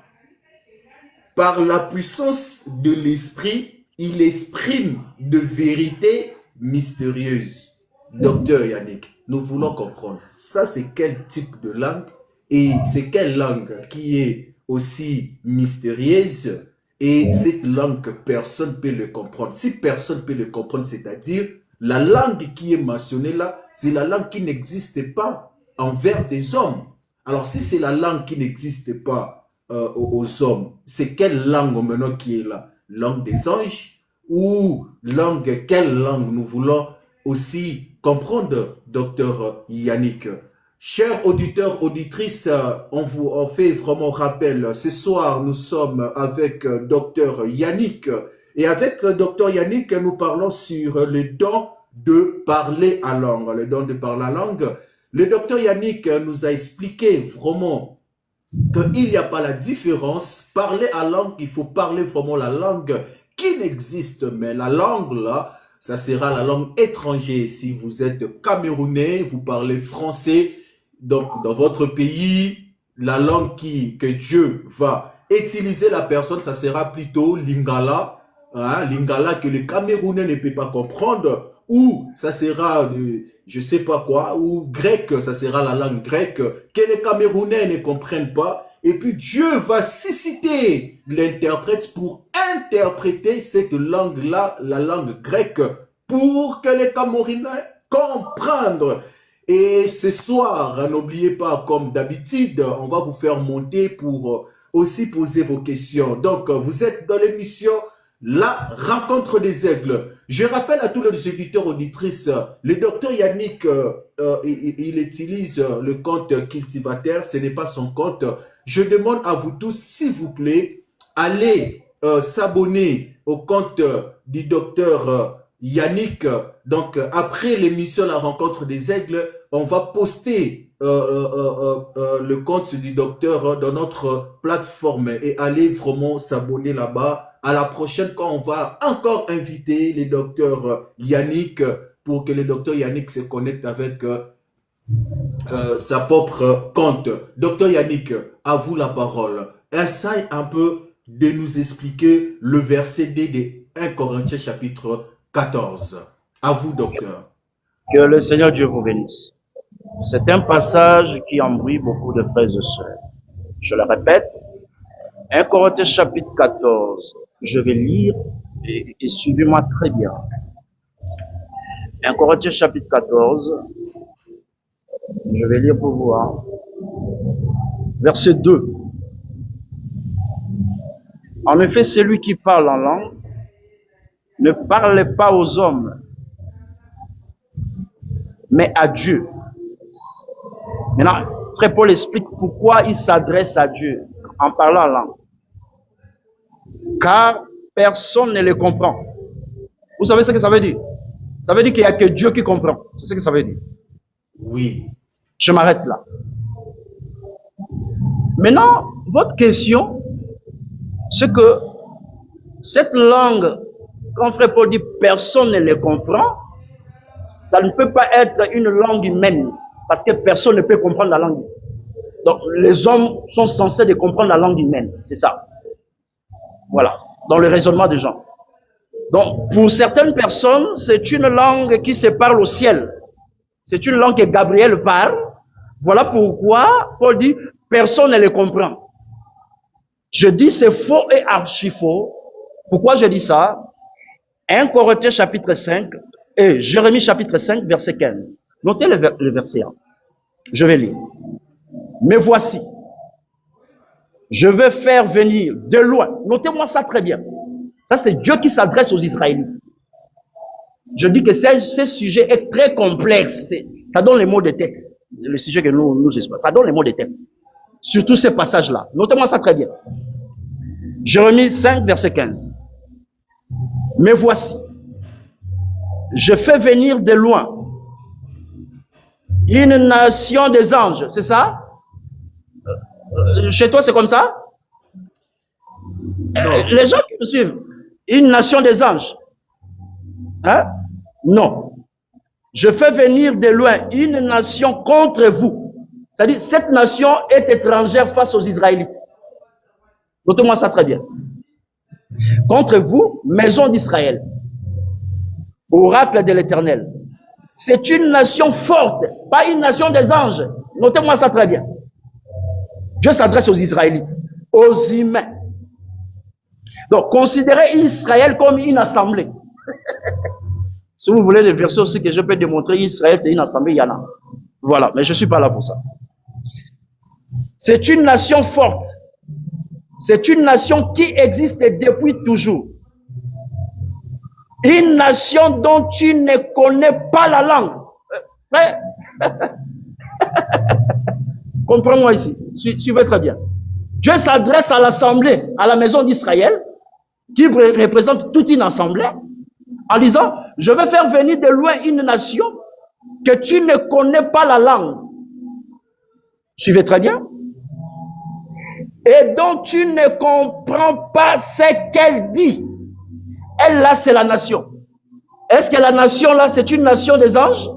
Par la puissance de l'Esprit, il exprime de vérité mystérieuse. Docteur Yannick, nous voulons comprendre, ça c'est quel type de langue et c'est quelle langue qui est aussi mystérieuse et cette langue que personne ne peut le comprendre. Si personne ne peut le comprendre, c'est-à-dire la langue qui est mentionnée là, c'est la langue qui n'existe pas envers des hommes. Alors si c'est la langue qui n'existe pas aux hommes, c'est quelle langue maintenant qui est là? Langue des anges ou quelle langue nous voulons aussi comprendre, docteur Yannick? Chers auditeurs, auditrices, on vous fait vraiment rappel. Ce soir, nous sommes avec docteur Yannick. Et avec docteur Yannick, nous parlons sur le don de parler à langue. Le don de parler à langue. Le docteur Yannick nous a expliqué vraiment qu'il n'y a pas la différence. Parler à langue, il faut parler vraiment la langue qui n'existe. Mais la langue là, ça sera la langue étrangère. Si vous êtes camerounais, vous parlez français, donc dans votre pays, la langue que Dieu va utiliser la personne, ça sera plutôt Lingala. Hein, Lingala que le Camerounais ne peut pas comprendre, ou ça sera je sais pas quoi, ou grec, ça sera la langue grecque, que les Camerounais ne comprennent pas. Et puis Dieu va susciter l'interprète pour interpréter cette langue-là, la langue grecque, pour que les Camerounais comprennent. Et ce soir, n'oubliez pas, comme d'habitude, on va vous faire monter pour aussi poser vos questions. Donc, vous êtes dans l'émission La Rencontre des Aigles. Je rappelle à tous les auditeurs, auditrices, le docteur Yannick, il utilise le compte Cultivateur, ce n'est pas son compte. Je demande à vous tous, s'il vous plaît, allez s'abonner au compte du docteur Yannick. Donc, après l'émission La Rencontre des Aigles, on va poster le compte du docteur dans notre plateforme et allez vraiment s'abonner là-bas. À la prochaine, quand on va encore inviter le docteur Yannick pour que le docteur Yannick se connecte avec sa propre compte. Docteur Yannick, à vous la parole. Essaye un peu de nous expliquer le verset D de 1 Corinthiens chapitre 14. À vous, docteur. Que le Seigneur Dieu vous bénisse. C'est un passage qui embrouille beaucoup de frères et sœurs. Je le répète, 1 Corinthiens chapitre 14. Je vais lire et suivez-moi très bien. 1 Corinthiens chapitre 14. Je vais lire pour vous. Verset 2. En effet, celui qui parle en langue ne parle pas aux hommes, mais à Dieu. Maintenant, Frère Paul explique pourquoi il s'adresse à Dieu en parlant en langue. Car personne ne le comprend. Vous savez ce que ça veut dire? Ça veut dire qu'il n'y a que Dieu qui comprend. C'est ce que ça veut dire. Oui. Je m'arrête là. Maintenant, votre question, c'est que cette langue, quand Frère Paul dit personne ne le comprend, ça ne peut pas être une langue humaine, parce que personne ne peut comprendre la langue. Donc, les hommes sont censés de comprendre la langue humaine, c'est ça. Voilà, dans le raisonnement des gens. Donc, pour certaines personnes, c'est une langue qui se parle au ciel. C'est une langue que Gabriel parle. Voilà pourquoi Paul dit, personne ne le comprend. Je dis c'est faux et archi faux. Pourquoi je dis ça? 1 Corinthiens chapitre 5 et Jérémie chapitre 5 verset 15. Notez le verset 1. Je vais lire. Mais voici, je vais faire venir de loin. Notez-moi ça très bien. Ça, c'est Dieu qui s'adresse aux Israélites. Je dis que ce sujet est très complexe. Ça donne les mots de tête. Le sujet que nous expliquons. Ça donne les mots de tête. Surtout ces passages-là. Notez-moi ça très bien. Jérémie 5, verset 15. Mais voici, je fais venir de loin une nation des anges. C'est ça? Chez toi, c'est comme ça? Les gens qui me suivent, une nation des anges. Hein? Non. Je fais venir de loin une nation contre vous. C'est-à-dire, cette nation est étrangère face aux Israélites. Notez-moi ça très bien. Contre vous, maison d'Israël, oracle de l'Éternel. C'est une nation forte, pas une nation des anges. Notez-moi ça très bien. Dieu s'adresse aux Israélites, aux humains. Donc, considérez Israël comme une assemblée. Si vous voulez les versets aussi que je peux démontrer, Israël c'est une assemblée, il y en a. Voilà, mais je ne suis pas là pour ça. C'est une nation forte. C'est une nation qui existe depuis toujours. Une nation dont tu ne connais pas la langue. Comprends-moi ici. Suivez très bien. Dieu s'adresse à l'assemblée, à la maison d'Israël, qui représente toute une assemblée, en disant, je vais faire venir de loin une nation que tu ne connais pas la langue. Suivez très bien. Et dont tu ne comprends pas ce qu'elle dit. Elle là, c'est la nation. Est-ce que la nation là, c'est une nation des anges?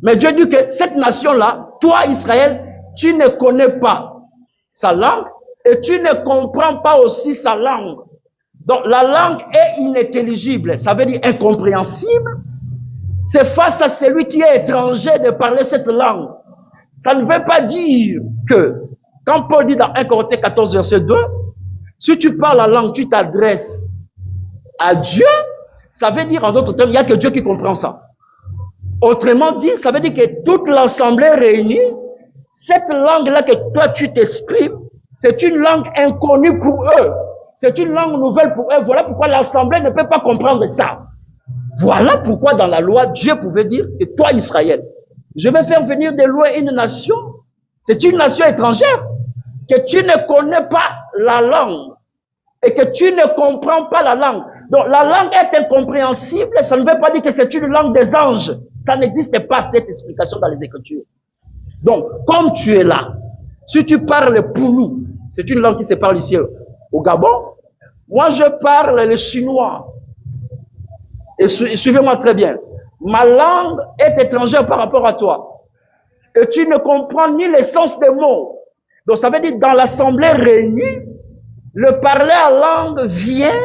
Mais Dieu dit que cette nation-là, toi Israël, tu ne connais pas sa langue et tu ne comprends pas aussi sa langue. Donc la langue est inintelligible, ça veut dire incompréhensible. c'est face à celui qui est étranger de parler cette langue. Ça ne veut pas dire que, quand Paul dit dans 1 Corinthiens 14, verset 2, si tu parles la langue, tu t'adresses à Dieu, ça veut dire en d'autres termes, il n'y a que Dieu qui comprend ça. Autrement dit, ça veut dire que toute l'assemblée réunie, cette langue-là que toi tu t'exprimes, c'est une langue inconnue pour eux. C'est une langue nouvelle pour eux. Voilà pourquoi l'assemblée ne peut pas comprendre ça. Voilà pourquoi dans la loi, Dieu pouvait dire que toi, Israël, je vais faire venir de loin une nation. C'est une nation étrangère que tu ne connais pas la langue et que tu ne comprends pas la langue. Donc la langue est incompréhensible. Ça ne veut pas dire que c'est une langue des anges. Ça n'existe pas, cette explication dans les Écritures. Donc, comme tu es là, si tu parles Poulou, c'est une langue qui se parle ici au Gabon. Moi, je parle le chinois. Et suivez-moi très bien. Ma langue est étrangère par rapport à toi. Et tu ne comprends ni le sens des mots. Donc, ça veut dire, dans l'assemblée réunie, le parler à langue vient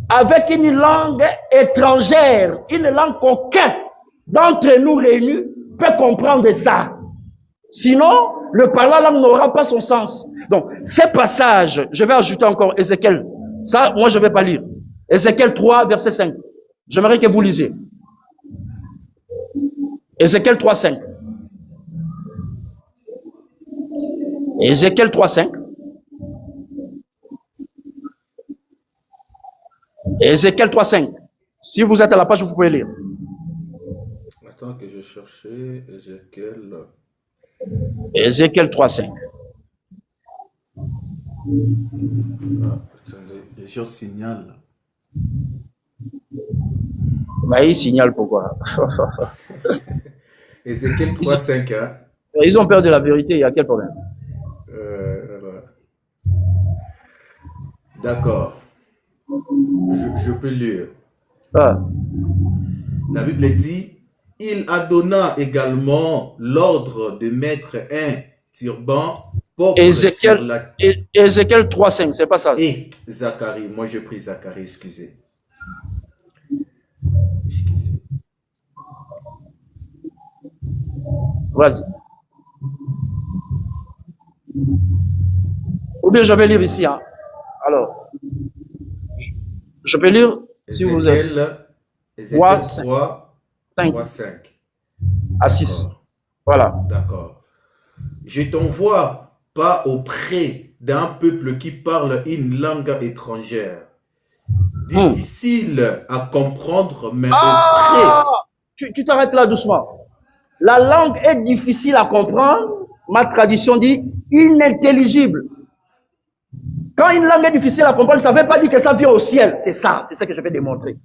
avec une langue étrangère, une langue qu'aucun d'entre nous réunis peut comprendre ça. Sinon, le parler à langue n'aura pas son sens. Donc, ces passages, je vais ajouter encore Ézéchiel. Ça, moi, je ne vais pas lire. Ézéchiel 3, verset 5. J'aimerais que vous lisiez. Ézéchiel 3, 5. Ézéchiel 3, 5. Ézéchiel 3, 5. Si vous êtes à la page, vous pouvez lire. Attends que je cherchais Ézéchiel. Ézéchiel 3, 5. Attendez, je signale. Bah, il signale pourquoi. Ézéchiel 3, 5. Hein? Ils ont peur de la vérité, il y a quel problème? Voilà. D'accord. Je peux lire. Ah. La Bible dit, il adonna également l'ordre de mettre un turban pourpre sur la... Ézéchiel 3, 5, c'est pas ça. Et Zacharie, moi j'ai pris Zacharie, excusez. Vas-y. Ou bien je vais lire ici. Hein. Alors, je peux lire si vous êtes. Ézéchiel 3, 5. À 6. Voilà. D'accord. Je t'envoie pas auprès d'un peuple qui parle une langue étrangère. Difficile à comprendre, mais auprès. Tu t'arrêtes là doucement. La langue est difficile à comprendre. Ma tradition dit inintelligible. Quand une langue est difficile à comprendre, ça ne veut pas dire que ça vient au ciel. C'est ça que je vais démontrer.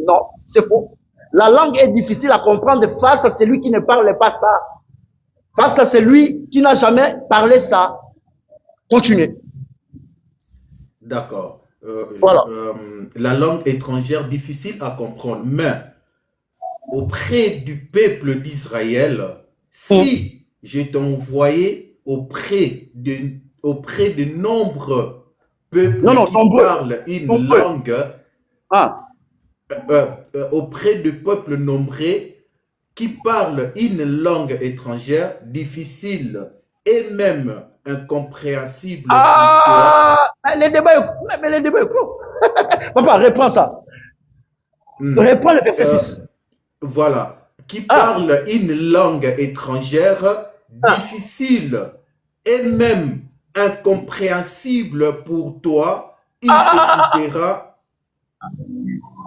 Non, c'est faux. La langue est difficile à comprendre face à celui qui ne parle pas ça. Face à celui qui n'a jamais parlé ça. Continuez. D'accord. Voilà. La langue étrangère difficile à comprendre, mais auprès du peuple d'Israël, si je t'envoyais auprès de nombreux peuples qui parlent une langue, auprès de peuples nombreux qui parlent une langue étrangère difficile et même incompréhensible. Les débats est clos. Papa, reprends ça. Reprends le verset 6. Voilà. Qui parle une langue étrangère difficile et même incompréhensible pour toi, il t'écoutera.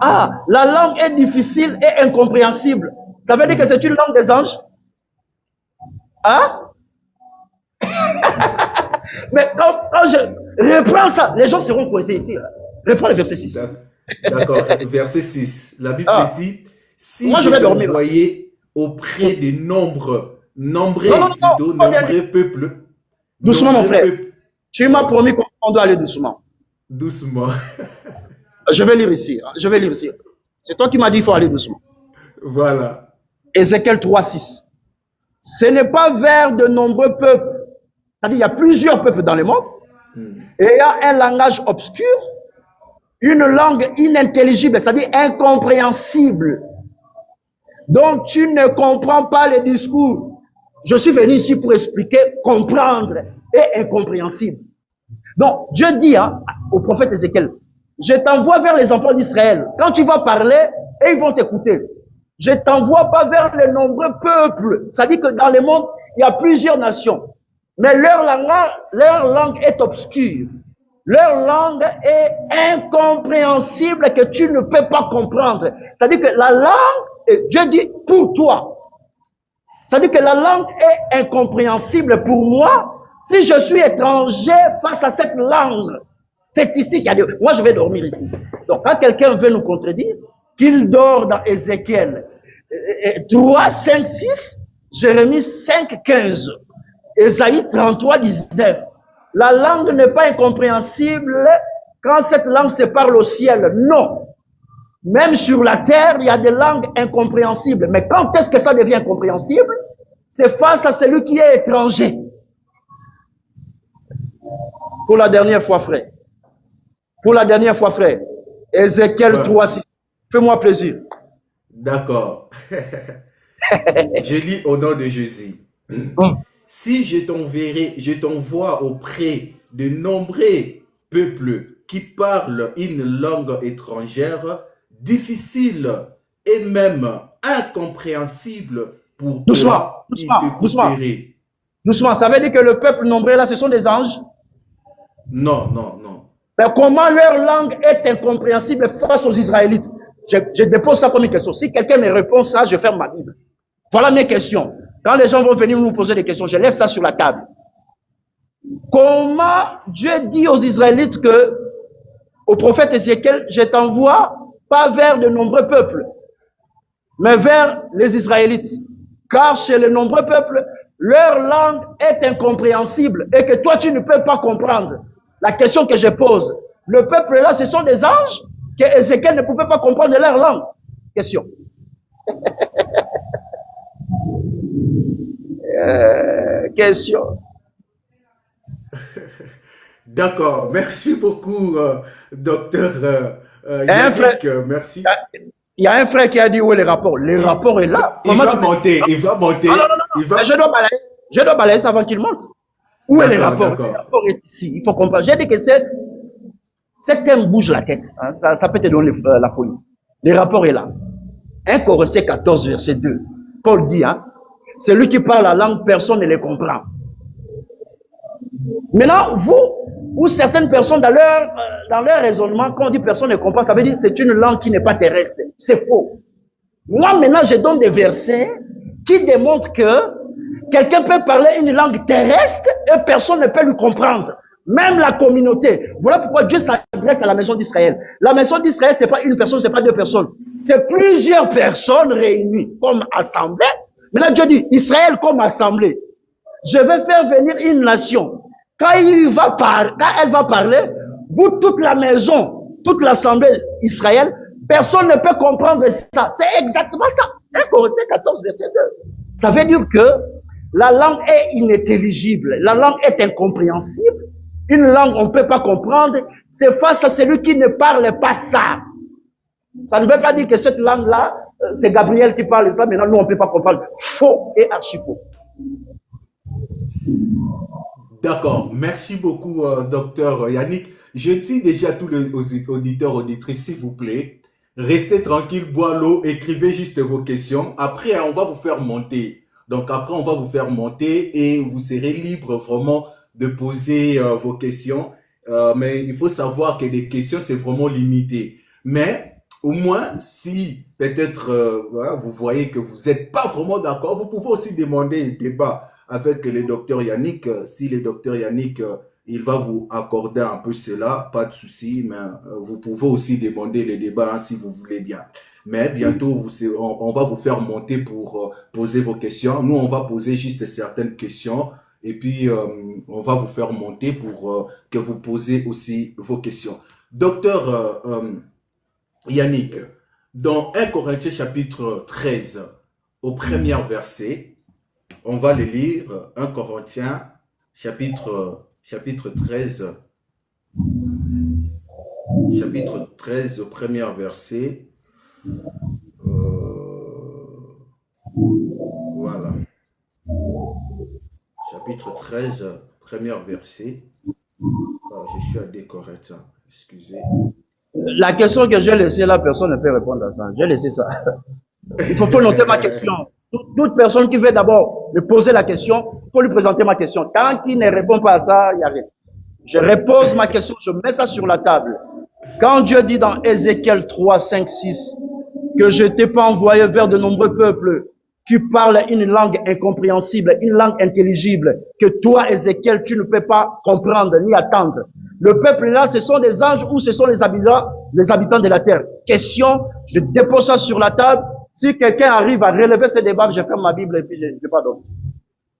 La langue est difficile et incompréhensible. Ça veut dire que c'est une langue des anges? Hein? Mais quand je reprends ça, les gens seront coincés ici. Reprends le verset 6. D'accord, verset 6. La Bible dit, si moi, je t'envoyais auprès de nombreux peuples. Doucement, mon frère. Tu m'as promis qu'on doit aller doucement. Doucement. Je vais lire ici. C'est toi qui m'as dit qu'il faut aller doucement. Voilà. Ézéchiel 3, 6. Ce n'est pas vers de nombreux peuples. C'est-à-dire, il y a plusieurs peuples dans le monde. Et il y a un langage obscur, une langue inintelligible, c'est-à-dire incompréhensible. Donc, tu ne comprends pas les discours. Je suis venu ici pour expliquer, comprendre et incompréhensible. Donc, Dieu dit au prophète Ézéchiel, je t'envoie vers les enfants d'Israël. Quand tu vas parler, et ils vont t'écouter. Je t'envoie pas vers les nombreux peuples. Ça dit que dans le monde, il y a plusieurs nations. Mais leur langue est obscure. Leur langue est incompréhensible que tu ne peux pas comprendre. C'est-à-dire que la langue, Dieu dit pour toi. C'est-à-dire que la langue est incompréhensible pour moi si je suis étranger face à cette langue. C'est ici qu'il y a des... Moi, je vais dormir ici. Donc, quand quelqu'un veut nous contredire, qu'il dort dans Ézéchiel 3, 5, 6, Jérémie 5, 15, Ésaïe 33, 19. La langue n'est pas incompréhensible quand cette langue se parle au ciel. Non. Même sur la terre, il y a des langues incompréhensibles. Mais quand est-ce que ça devient incompréhensible? C'est face à celui qui est étranger. Pour la dernière fois, frère. Pour la dernière fois, frère. Ézéchiel 3, 6. Fais-moi plaisir. D'accord. Je lis au nom de Jésus. Si je t'envoie auprès de nombreux peuples qui parlent une langue étrangère, difficile et même incompréhensible pour toi, ils t'écouteraient. Doucement, ça veut dire que le peuple nombreux là, ce sont des anges? Non, non, non. Mais comment leur langue est incompréhensible face aux Israélites? Je dépose ça comme une question. Si quelqu'un me répond ça, je ferme ma Bible. Voilà mes questions. Quand les gens vont venir nous poser des questions, je laisse ça sur la table. Comment Dieu dit aux Israélites que, au prophète Ézéchiel, je t'envoie pas vers de nombreux peuples, mais vers les Israélites. Car chez les nombreux peuples, leur langue est incompréhensible et que toi, tu ne peux pas comprendre. La question que je pose, le peuple là, ce sont des anges que Ézéchiel ne pouvait pas comprendre leur langue. Question. Question. D'accord. Merci beaucoup, docteur Yannick. Merci. Il y a un frère qui a dit où est le rapport. Le rapport est là. Il va monter. Il va monter. Non. Mais je dois balayer ça avant qu'il monte. Où est le rapport? Le rapport est ici. Il faut comprendre. J'ai dit que cet thème bouge la tête. Hein. Ça peut te donner la folie. Le rapport est là. 1 Corinthiens 14, verset 2. Paul dit, hein, celui qui parle la langue, personne ne le comprend. Maintenant, vous, ou certaines personnes, dans leur raisonnement, quand on dit personne ne comprend, ça veut dire que c'est une langue qui n'est pas terrestre. C'est faux. Moi, maintenant, je donne des versets qui démontrent que quelqu'un peut parler une langue terrestre et personne ne peut lui comprendre. Même la communauté. Voilà pourquoi Dieu s'adresse à la maison d'Israël. La maison d'Israël, c'est pas une personne, c'est pas deux personnes. C'est plusieurs personnes réunies comme assemblée. Maintenant, Dieu dit, Israël comme assemblée. Je vais faire venir une nation. Quand elle va parler, vous, toute la maison, toute l'assemblée Israël, personne ne peut comprendre ça. C'est exactement ça. 1 Corinthiens 14, verset 2. Ça veut dire que la langue est inintelligible. La langue est incompréhensible. Une langue, on ne peut pas comprendre. C'est face à celui qui ne parle pas ça. Ça ne veut pas dire que cette langue-là, c'est Gabriel qui parle ça, maintenant nous, on ne peut pas comprendre. Faux et archi faux. D'accord. Merci beaucoup, docteur Yannick. Je dis déjà à tous les auditeurs, auditrices, s'il vous plaît, restez tranquille, bois l'eau, écrivez juste vos questions. Après, on va vous faire monter. Donc après, on va vous faire monter et vous serez libre vraiment de poser vos questions. Mais il faut savoir que les questions, c'est vraiment limité. Mais au moins, si peut-être voilà, vous voyez que vous n'êtes pas vraiment d'accord, vous pouvez aussi demander un débat avec le docteur Yannick. Si le docteur Yannick, il va vous accorder un peu cela, pas de souci, mais vous pouvez aussi demander le débat hein, si vous voulez bien. Mais bientôt, on va vous faire monter pour poser vos questions. Nous, on va poser juste certaines questions et puis on va vous faire monter pour que vous posez aussi vos questions. Docteur Yannick, dans 1 Corinthiens chapitre 13, au premier verset, on va le lire, 1 Corinthiens chapitre 13, chapitre 13 au premier verset. chapitre 13, premier verset. Oh, je suis à décorrect, hein. Excusez. La question que j'ai laissée, la personne ne peut répondre à ça. J'ai laissé ça. Il faut noter ma question. Toute personne qui veut d'abord me poser la question, il faut lui présenter ma question. Tant qu'il ne répond pas à ça, il n'y a rien. Je repose ma question, je mets ça sur la table. Quand Dieu dit dans Ézéchiel 3, 5, 6, que je t'ai pas envoyé vers de nombreux peuples qui parlent une langue incompréhensible, une langue intelligible, que toi, Ézéchiel, tu ne peux pas comprendre ni attendre. Le peuple là, ce sont des anges ou ce sont les habitants de la terre. Question, je dépose ça sur la table. Si quelqu'un arrive à relever ce débat, je ferme ma Bible et puis je pardonne.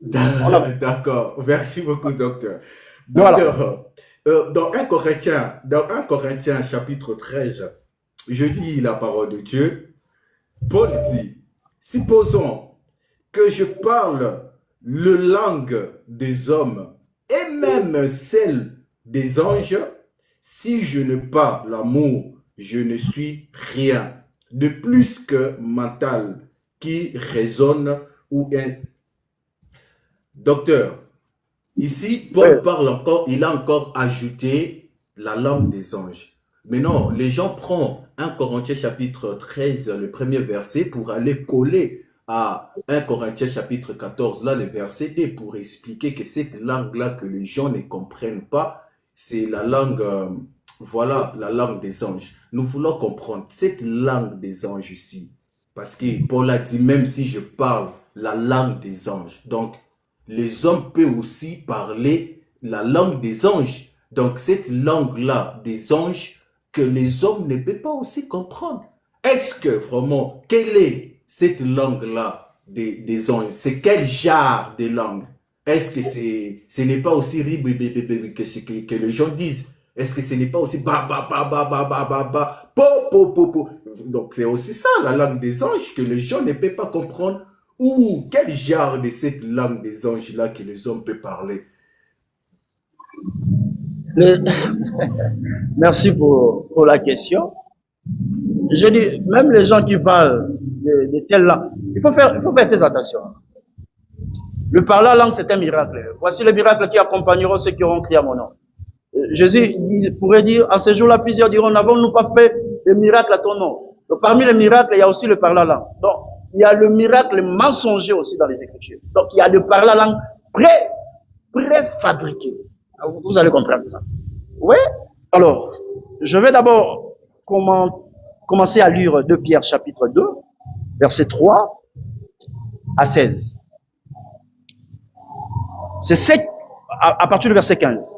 D'accord. Merci beaucoup, docteur. Voilà. Docteur, dans 1 Corinthiens chapitre 13, je lis la parole de Dieu. Paul dit, supposons que je parle le langue des hommes et même celle des anges, si je n'ai pas l'amour, je ne suis rien de plus que mental qui résonne ou un... Docteur, ici, Paul parle encore, il a encore ajouté la langue des anges. Mais non, les gens prennent 1 Corinthiens chapitre 13, le premier verset, pour aller coller à 1 Corinthiens chapitre 14, là, le verset D, pour expliquer que cette langue-là que les gens ne comprennent pas, c'est la langue, voilà, la langue des anges. Nous voulons comprendre cette langue des anges ici. Parce que Paul a dit, même si je parle la langue des anges, donc les hommes peuvent aussi parler la langue des anges. Donc cette langue-là des anges, que les hommes ne peuvent pas aussi comprendre. Est-ce que vraiment, quelle est cette langue-là des anges? C'est quel genre de langue? Est-ce que ce n'est pas aussi que les gens disent? Est-ce que ce n'est pas aussi ba ba ba ba ba ba ba ba po po po po? Donc c'est aussi ça la langue des anges que les gens ne peuvent pas comprendre. Ou quel genre de cette langue des anges-là que les hommes peuvent parler? Merci pour la question. Je dis, même les gens qui parlent de telle langue, il faut faire très attention. Le parler la langue, c'est un miracle. Voici les miracles qui accompagneront ceux qui auront crié à mon nom. Jésus il pourrait dire, à ce jour-là, plusieurs diront, n'avons-nous pas fait des miracles à ton nom? Donc, parmi les miracles, il y a aussi le parler la langue. Donc, il y a le miracle mensonger aussi dans les Écritures. Donc, il y a le parler la langue préfabriqué. Vous allez comprendre ça. Oui. Alors, je vais d'abord commencer à lire 2 Pierre chapitre 2, verset 3 à 16. C'est à partir du verset 15.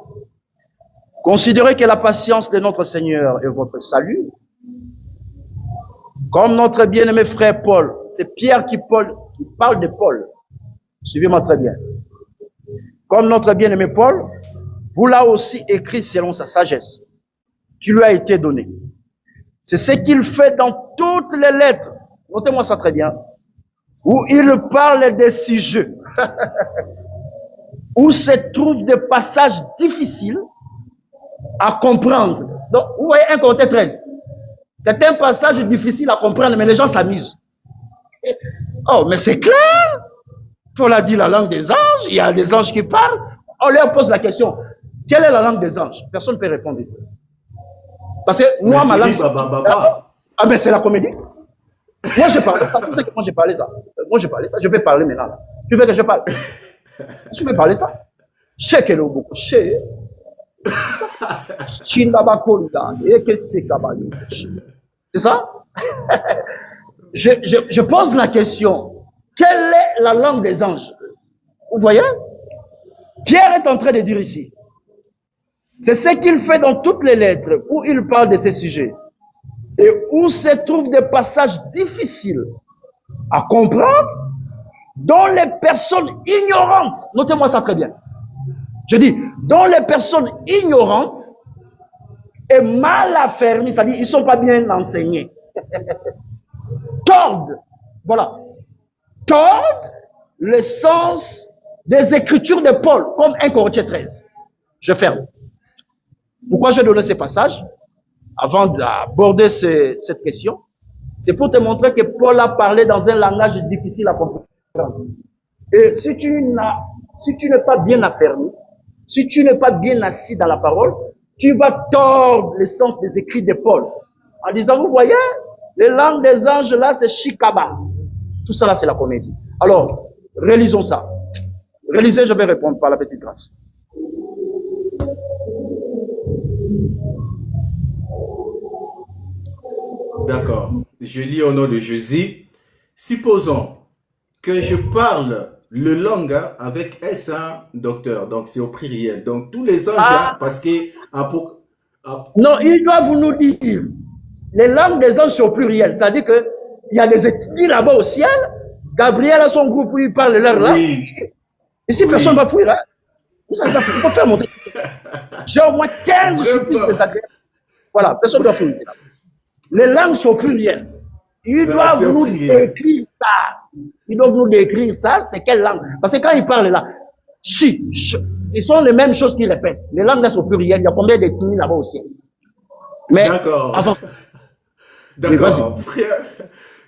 Considérez que la patience de notre Seigneur est votre salut. Comme notre bien-aimé frère Paul, c'est Pierre qui parle de Paul. Suivez-moi très bien. Comme notre bien-aimé Paul, vous l'a aussi écrit selon sa sagesse, qui lui a été donnée. C'est ce qu'il fait dans toutes les lettres. Notez-moi ça très bien. Où il parle des sujets, où se trouvent des passages difficiles à comprendre. Donc, vous voyez 1 Corinthiens 13. C'est un passage difficile à comprendre, mais les gens s'amusent. Oh, mais c'est clair. Paul a dit la langue des anges, il y a des anges qui parlent. On leur pose la question, quelle est la langue des anges? Personne ne peut répondre ici. Parce que moi, ma langue... Ah ben c'est la comédie. Moi, je parle ça. Tu sais que moi, j'ai parlé ça. Moi, j'ai parlé ça. Je vais parler maintenant. Là. Tu veux que je parle? Je vais parler ça. C'est ça? Je pose la question. Quelle est la langue des anges? Vous voyez? Pierre est en train de dire ici. C'est ce qu'il fait dans toutes les lettres où il parle de ces sujets et où se trouvent des passages difficiles à comprendre dont les personnes ignorantes, notez-moi ça très bien, je dis, dont les personnes ignorantes et mal affermies, c'est-à-dire ils ne sont pas bien enseignés, tordent, voilà, tordent le sens des écritures de Paul, comme 1 Corinthiens 13. Je ferme. Pourquoi je donne ces passages avant d'aborder cette question? C'est pour te montrer que Paul a parlé dans un langage difficile à comprendre. Et si tu si tu n'es pas bien affermi, si tu n'es pas bien assis dans la parole, tu vas tordre le sens des écrits de Paul. En disant, vous voyez, les langues des anges là, c'est Shikaba. Tout ça là, c'est la comédie. Alors, relisons ça. Réalisez, je vais répondre par la petite grâce. D'accord. Je lis au nom de Jésus. Supposons que je parle le langue avec S, docteur. Donc, c'est au pluriel. Donc, tous les anges, parce que... Non, ils doivent nous dire. Les langues des anges sont au pluriel. C'est-à-dire qu'il y a des ethnies là-bas au ciel. Gabriel a son groupe où il parle leur langue. Oui. Ici, personne ne va fuir. Hein? Vous allez pas fuir. Il faut faire monter. J'ai au moins 15 supplices désagréables. Voilà, personne ne doit fuir. Les langues sont plurielles. Ils doivent nous décrire ça. Ils doivent nous décrire ça, c'est quelle langue. Parce que quand ils parlent là, ce sont les mêmes choses qu'ils répètent. Les langues là sont plurielles. Il y a combien d'ethnies là-bas au ciel? Mais, d'accord. D'accord. Frère,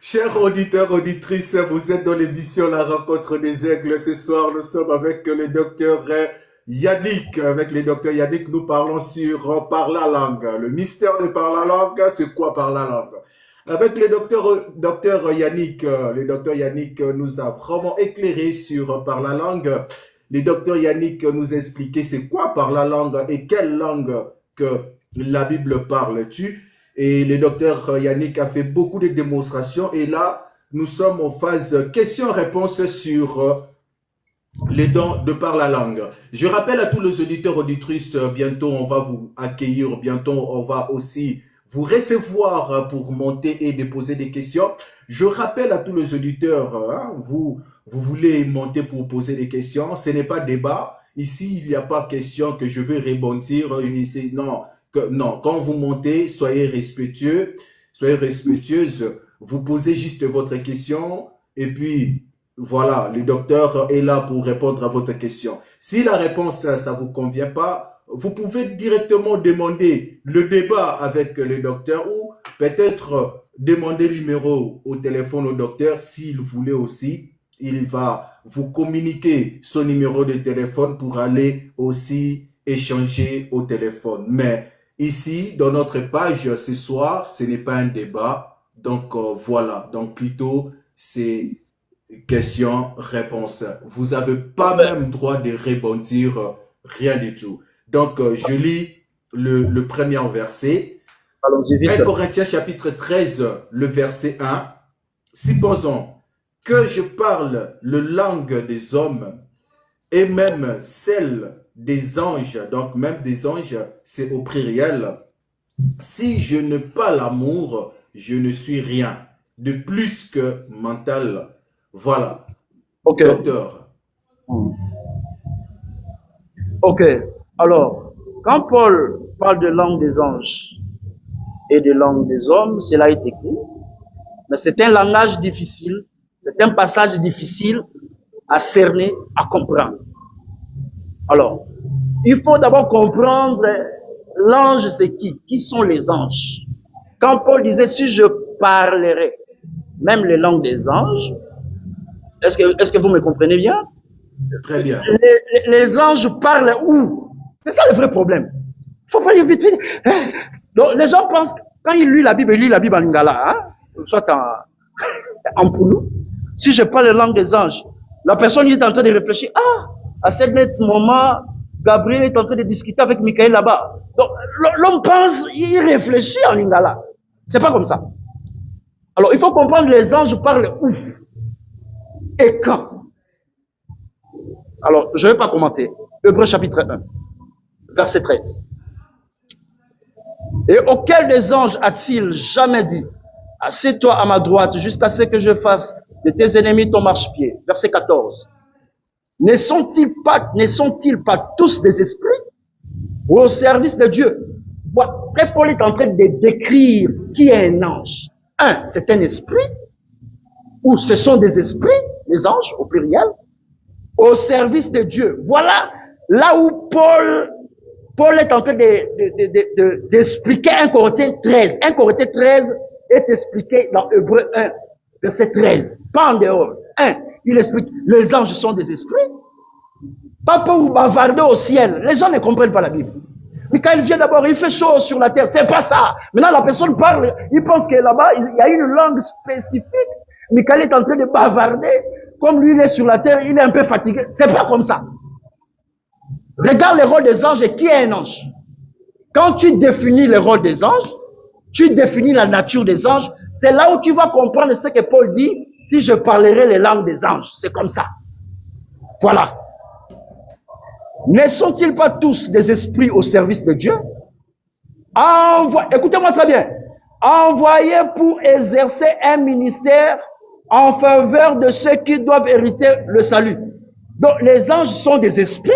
chers auditeurs, auditrices, vous êtes dans l'émission La Rencontre des Aigles. Ce soir, nous sommes avec le docteur Yannick. Avec le docteur Yannick, nous parlons sur par la langue. Le mystère de par la langue, c'est quoi par la langue? Avec le docteur Yannick, nous a vraiment éclairé sur par la langue. Le docteur Yannick nous a expliqué c'est quoi par la langue et quelle langue que la Bible parle-tu. Et le docteur Yannick a fait beaucoup de démonstrations. Et là, nous sommes en phase questions-réponses sur les dons de par la langue. Je rappelle à tous les auditeurs, auditrices, bientôt on va vous accueillir, bientôt on va aussi vous recevoir pour monter et déposer des questions. Je rappelle à tous les auditeurs, vous voulez monter pour poser des questions, ce n'est pas débat. Ici, il n'y a pas question que je vais rebondir. Non, quand vous montez, soyez respectueux, soyez respectueuse. Vous posez juste votre question et puis voilà, le docteur est là pour répondre à votre question. Si la réponse, ça vous convient pas, vous pouvez directement demander le débat avec le docteur ou peut-être demander le numéro au téléphone au docteur s'il voulait aussi. Il va vous communiquer son numéro de téléphone pour aller aussi échanger au téléphone. Mais ici, dans notre page ce soir, ce n'est pas un débat. Donc voilà, donc plutôt c'est questions-réponses. Vous n'avez pas même droit de rebondir, rien du tout. Donc, je lis le premier verset. Allons-y vite. 1 Corinthiens chapitre 13, le verset 1. Supposons que je parle le langue des hommes et même celle des anges, donc même des anges, c'est au pluriel. Si je n'ai pas l'amour, je ne suis rien de plus que mental. Voilà. Ok. Docteur. Ok. Alors, quand Paul parle de langue des anges et de langue des hommes, cela est écrit. Mais c'est un langage difficile, c'est un passage difficile à cerner, à comprendre. Alors, il faut d'abord comprendre l'ange c'est qui? Qui sont les anges? Quand Paul disait si je parlerais même les langues des anges, est-ce que vous me comprenez bien? Très bien. Les anges parlent où? C'est ça le vrai problème. Il ne faut pas lire vite, vite. Donc, les gens pensent, quand ils lisent la Bible en lingala, soit en poulou. Si je parle la langue des anges, la personne est en train de réfléchir. À ce moment, Gabriel est en train de discuter avec Michael là-bas. Donc, l'homme pense, il réfléchit en lingala. C'est pas comme ça. Alors, il faut comprendre les anges parlent où et quand. Alors, je ne vais pas commenter. Hébreux chapitre 1, verset 13. Et auquel des anges a-t-il jamais dit, assieds-toi à ma droite jusqu'à ce que je fasse de tes ennemis ton marchepied? Verset 14. Ne sont-ils pas tous des esprits au service de Dieu? Après, Paul est en train de décrire qui est un ange. C'est un esprit, ou ce sont des esprits, les anges au pluriel, au service de Dieu. Voilà là où Paul est en train d'expliquer 1 Corinthiens 13. 1 Corinthiens 13 est expliqué dans Hébreux 1, verset 13. Pas en dehors. Il explique, les anges sont des esprits. Pas pour bavarder au ciel. Les gens ne comprennent pas la Bible. Michael vient d'abord, il fait chaud sur la terre. C'est pas ça. Maintenant, la personne parle, il pense que là-bas, il y a une langue spécifique. Michael est en train de bavarder. Comme lui, il est sur la terre, il est un peu fatigué. C'est pas comme ça. Regarde le rôle des anges et qui est un ange. Quand tu définis le rôle des anges, tu définis la nature des anges. C'est là où tu vas comprendre ce que Paul dit. Si je parlerai les langues des anges. C'est comme ça. Voilà. Ne sont-ils pas tous des esprits au service de Dieu? Écoutez-moi très bien. Envoyés pour exercer un ministère en faveur de ceux qui doivent hériter le salut. Donc, les anges sont des esprits,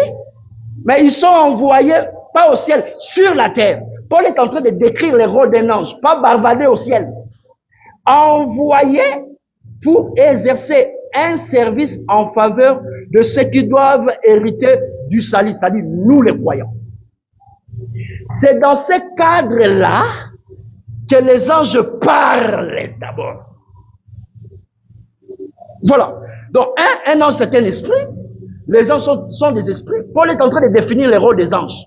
mais ils sont envoyés, pas au ciel, sur la terre. Paul est en train de décrire les rôles d'un ange, pas barbader au ciel. Envoyés pour exercer un service en faveur de ceux qui doivent hériter du salut, c'est-à-dire nous les croyants. C'est dans ce cadre-là que les anges parlent d'abord. Voilà. Donc, un ange, c'est un esprit. Les anges sont des esprits. Paul est en train de définir les rôles des anges.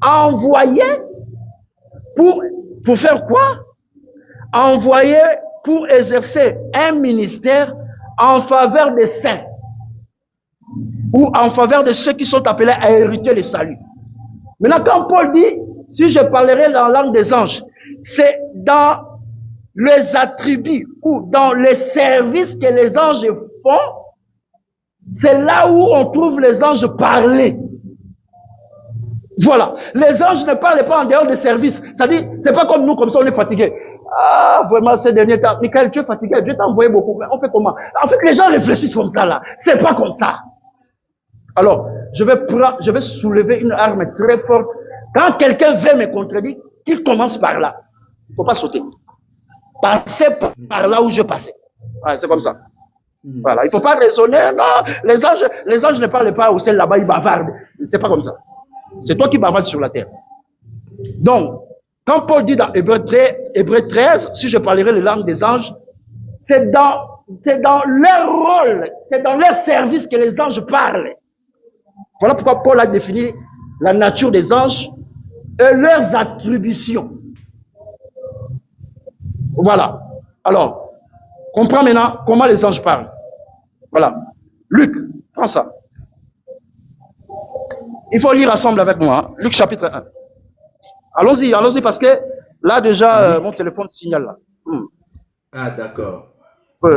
Envoyés pour faire quoi? Envoyés pour exercer un ministère en faveur des saints ou en faveur de ceux qui sont appelés à hériter le salut. Maintenant, quand Paul dit, si je parlerai dans la langue des anges, c'est dans les attributs ou dans les services que les anges font, c'est là où on trouve les anges parler. Voilà. Les anges ne parlent pas en dehors des services. C'est-à-dire, c'est pas comme nous, comme ça, on est fatigué. Ah, vraiment, ces derniers temps. Michael, tu es fatigué, Dieu t'a envoyé beaucoup. Mais on fait comment? En fait, les gens réfléchissent comme ça, là. C'est pas comme ça. Alors, je vais soulever une arme très forte. Quand quelqu'un veut me contredire, qu'il commence par là. Il ne faut pas sauter. Passer par là où je passais. Ouais, c'est comme ça. Voilà. Il ne faut pas raisonner. Non, les anges ne parlent pas au ciel là-bas, ils bavardent. C'est pas comme ça. C'est toi qui bavardes sur la terre. Donc, quand Paul dit dans Hébreux 13, si je parlerai les langues des anges, c'est dans leur rôle, c'est dans leur service que les anges parlent. Voilà pourquoi Paul a défini la nature des anges et leurs attributions. Voilà. Alors, comprends maintenant comment les anges parlent. Voilà. Luc, prends ça. Il faut lire ensemble avec moi. Hein. Luc chapitre 1. Allons-y parce que là déjà, mon téléphone signale là. Ah, d'accord.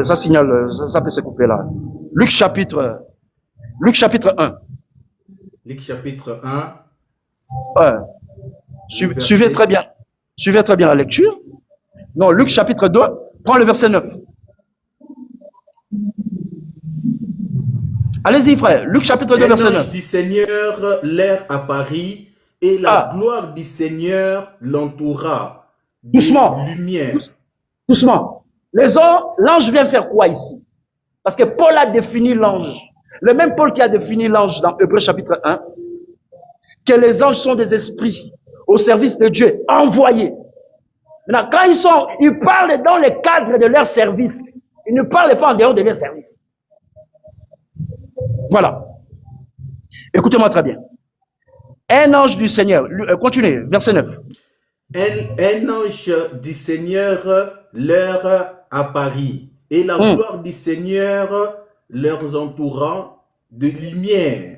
Ça signale, ça peut se couper là. Luc chapitre 1. Luc chapitre 1. Ouais. Suivez très bien. Suivez très bien la lecture. Non, Luc chapitre 2, prends le verset 9. Allez-y, frère. Luc chapitre 2, verset 9. L'ange du Seigneur leur apparut et la gloire du Seigneur l'entoura. Doucement. Lumière. Doucement. L'ange vient faire quoi ici? Parce que Paul a défini l'ange. Le même Paul qui a défini l'ange dans Hébreux chapitre 1, que les anges sont des esprits au service de Dieu, envoyés. Maintenant, quand ils parlent dans le cadre de leur service. Ils ne parlent pas en dehors de leur service. Voilà. Écoutez-moi très bien. Un ange du Seigneur, continuez, verset 9. Un ange du Seigneur leur apparut et la gloire du Seigneur leur entourant de lumière.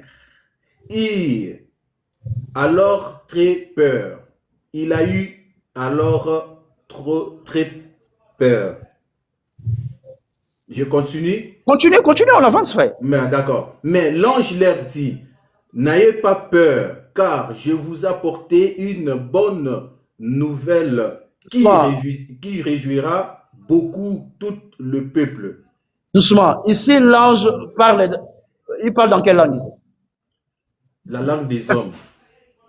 Et alors très peur. Il a eu alors très peur. Je continue? Continue, on avance, frère. Mais d'accord. Mais l'ange leur dit, n'ayez pas peur, car je vous apporté une bonne nouvelle qui réjouira beaucoup tout le peuple. Doucement. Ici, l'ange il parle dans quelle langue ici? La langue des hommes.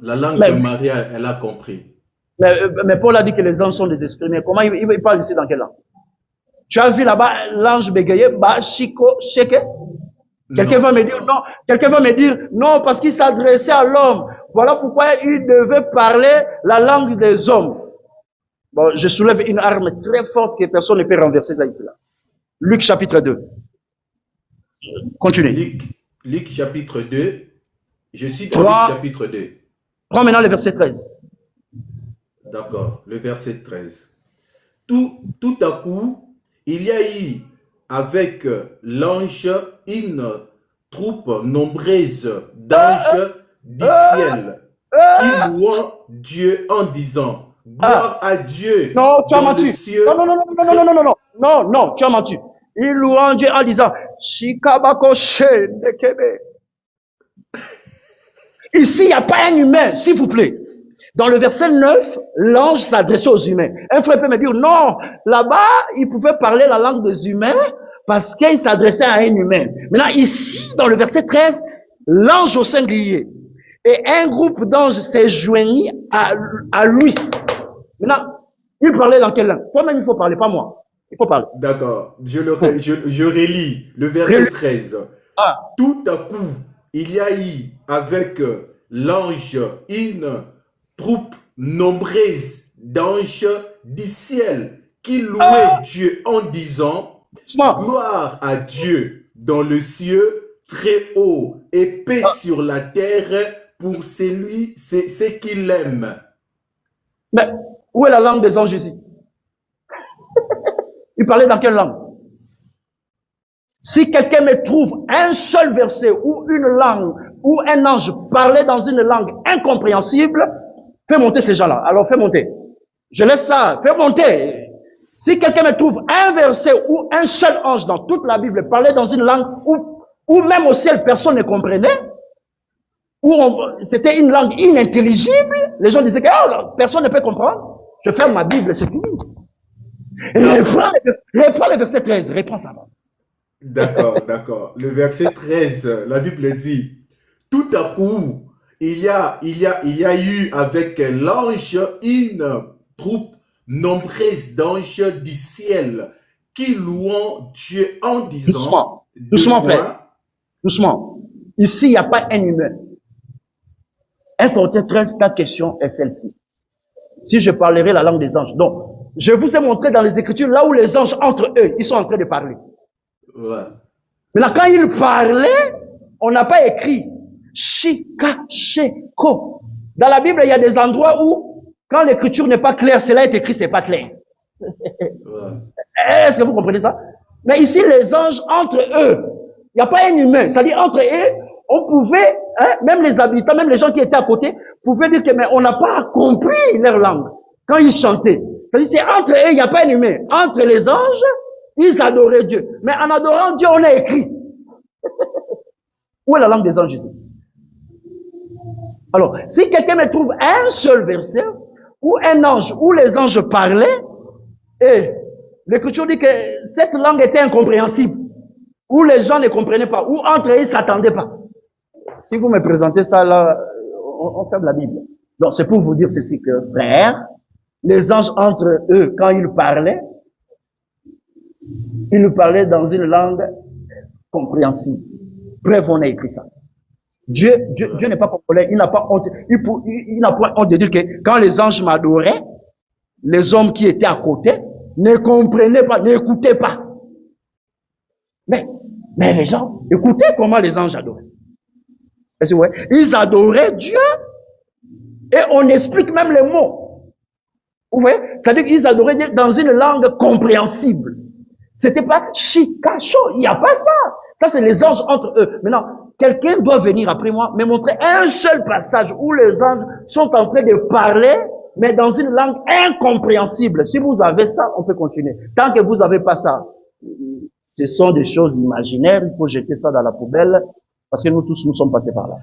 La langue de Marie, elle a compris. Mais Paul a dit que les anges sont des esprits. Mais comment il parle ici dans quelle langue? Tu as vu là-bas l'ange bégayer, Chico, Sheke? Quelqu'un va me dire non. Quelqu'un va me dire non parce qu'il s'adressait à l'homme. Voilà pourquoi il devait parler la langue des hommes. Bon, je soulève une arme très forte que personne ne peut renverser ça ici là. Luc chapitre 2. Continue. Luc chapitre 2. Je suis dans Luc Prends, chapitre 2. prends maintenant le verset 13. D'accord, le verset 13. Tout à coup, il y a eu avec l'ange une troupe nombreuse d'anges du ciel qui louant Dieu en disant Ah, gloire à Dieu non, tu as dans le menti. Non, non, cieux. non, non, non, non, non, non, non, non, non, tu as menti. Il louant Dieu en disant, Shikabako Shendekebe. Ici, il n'y a pas un humain, s'il vous plaît. Dans le verset 9, l'ange s'adressait aux humains. Un frère peut me dire, non, là-bas, il pouvait parler la langue des humains parce qu'il s'adressait à un humain. Maintenant, ici, dans le verset 13, l'ange au singulier et un groupe d'anges s'est joigni à lui. Maintenant, il parlait dans quelle langue? Toi-même, il faut parler, pas moi. Il faut parler. D'accord, je relis le verset 13. Ah, Tout à coup, il y a eu avec l'ange une troupe nombreuse d'anges du ciel qui louaient Dieu en disant doucement. gloire à Dieu dans le cieux très haut et paix sur la terre pour celui, c'est ce qu'il aime. Mais où est la langue des anges ici? Il parlait dans quelle langue? Si quelqu'un me trouve un seul verset ou une langue où un ange parlait dans une langue incompréhensible, fais monter ces gens-là. Alors fais monter. Je laisse ça, fais monter. Si quelqu'un me trouve un verset où un seul ange dans toute la Bible parlait dans une langue où même au ciel personne ne comprenait, c'était une langue inintelligible, les gens disaient que oh, personne ne peut comprendre, je ferme ma Bible, c'est fini. Reprends le verset 13, reprends ça. D'accord, d'accord. Le verset 13, la Bible dit, tout à coup, il y a eu avec l'ange une troupe nombreuse d'anges du ciel qui louant Dieu en disant, Doucement, deux doucement frère, points, doucement. Ici, il n'y a pas un humain. 1 Corinthiens 13, ta question est celle-ci. Si je parlerai la langue des anges. Donc, je vous ai montré dans les Écritures là où les anges entre eux, ils sont en train de parler. ouais. Maintenant, quand ils parlaient, on n'a pas écrit Shika, Sheko. Dans la Bible, il y a des endroits où, quand l'écriture n'est pas claire, cela est écrit, c'est pas clair. Ouais. Est-ce que vous comprenez ça? Mais ici, les anges, entre eux, il n'y a pas un humain. C'est-à-dire, entre eux, on pouvait, hein, même les habitants, même les gens qui étaient à côté, pouvaient dire que, mais on n'a pas compris leur langue quand ils chantaient. C'est-à-dire, c'est entre eux, il n'y a pas un humain. Entre les anges, ils adoraient Dieu. Mais en adorant Dieu, on a écrit. Où est la langue des anges ici? Alors, si quelqu'un me trouve un seul verset, où un ange, où les anges parlaient, et l'Écriture dit que cette langue était incompréhensible, où les gens ne comprenaient pas, où entre eux, ils ne s'attendaient pas. Si vous me présentez ça là, on ferme la Bible. Donc, c'est pour vous dire ceci que, frère, les anges entre eux, quand ils nous parlaient dans une langue compréhensible. Bref, on a écrit ça. Dieu n'est pas populaire, il n'a pas honte, il n'a pas honte de dire que quand les anges m'adoraient, les hommes qui étaient à côté ne comprenaient pas, n'écoutaient pas. Mais les gens écoutaient comment les anges adoraient. Est-ce que vous voyez? Ils adoraient Dieu et on explique même les mots. Vous voyez? C'est-à-dire qu'ils adoraient Dieu dans une langue compréhensible. C'était pas chikacho, il n'y a pas ça. Ça, c'est les anges entre eux. Maintenant, quelqu'un doit venir après moi me montrer un seul passage où les anges sont en train de parler, mais dans une langue incompréhensible. Si vous avez ça, on peut continuer. Tant que vous n'avez pas ça, ce sont des choses imaginaires, il faut jeter ça dans la poubelle, parce que nous tous, nous sommes passés par là.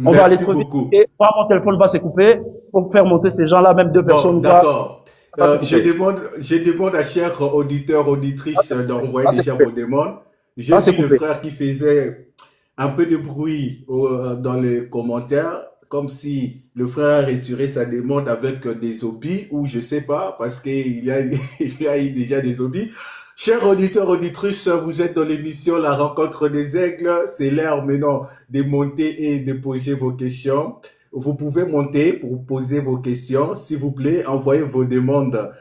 On va aller Merci trop vite. beaucoup. Et mon téléphone va se couper pour faire monter ces gens-là, même deux Bon, personnes. d'accord. Va se couper. Je demande à chers auditeurs, auditrices d'envoyer Va se déjà couper. vos demandes. J'ai Va se vu le couper. frère qui faisait un peu de bruit dans les commentaires, comme si le frère retirait sa demande avec des hobbies, ou je sais pas, parce qu'il y a, il y a eu déjà des hobbies. Chers auditeurs, auditrices, vous êtes dans l'émission La Rencontre des Aigles. C'est l'heure maintenant de monter et de poser vos questions. Vous pouvez monter pour poser vos questions. S'il vous plaît, envoyez vos demandes.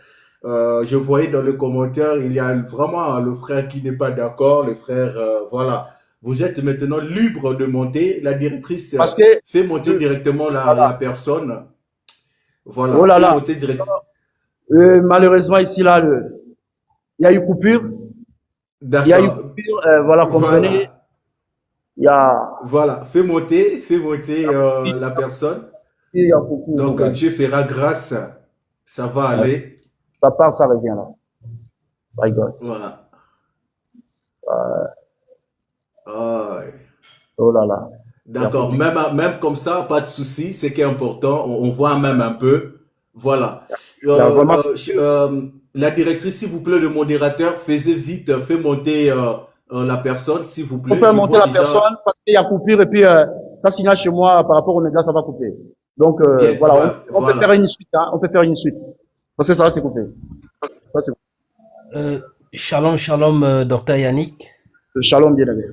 Je voyais dans le commentaire, il y a vraiment le frère qui n'est pas d'accord. Le frère, voilà. vous êtes maintenant libre de monter. La directrice Parce que, fait monter je, directement la voilà. personne. Oh Voilà, là fait là. monter direct. Malheureusement, ici, là, il y a eu coupure. Il y a eu D'accord. coupure, voilà, comme venez, Voilà. il y a, Voilà. Fais monter la personne. il y a coupure, Donc, regarde. Dieu fera grâce. Ça va Ouais. aller. Ça part, ça revient là. My God. Voilà. Ah, ouais. Oh là là. Il y a D'accord. coupure. Même comme ça, pas de souci. C'est qui est important. On voit même un peu. Voilà. Il y a vraiment La directrice, s'il vous plaît, le modérateur, faisait vite, fait monter la personne, s'il vous faut plaît. faire Je monter vois la personne déjà parce qu'il y a coupure et puis ça signale chez moi par rapport au média, ça va couper. Donc bien. voilà, Ouais, on peut faire voilà. une suite, hein, on peut faire une suite. Parce que ça va se couper. Ça, c'est Euh, Shalom, shalom, docteur Yannick. Shalom, bien aimé.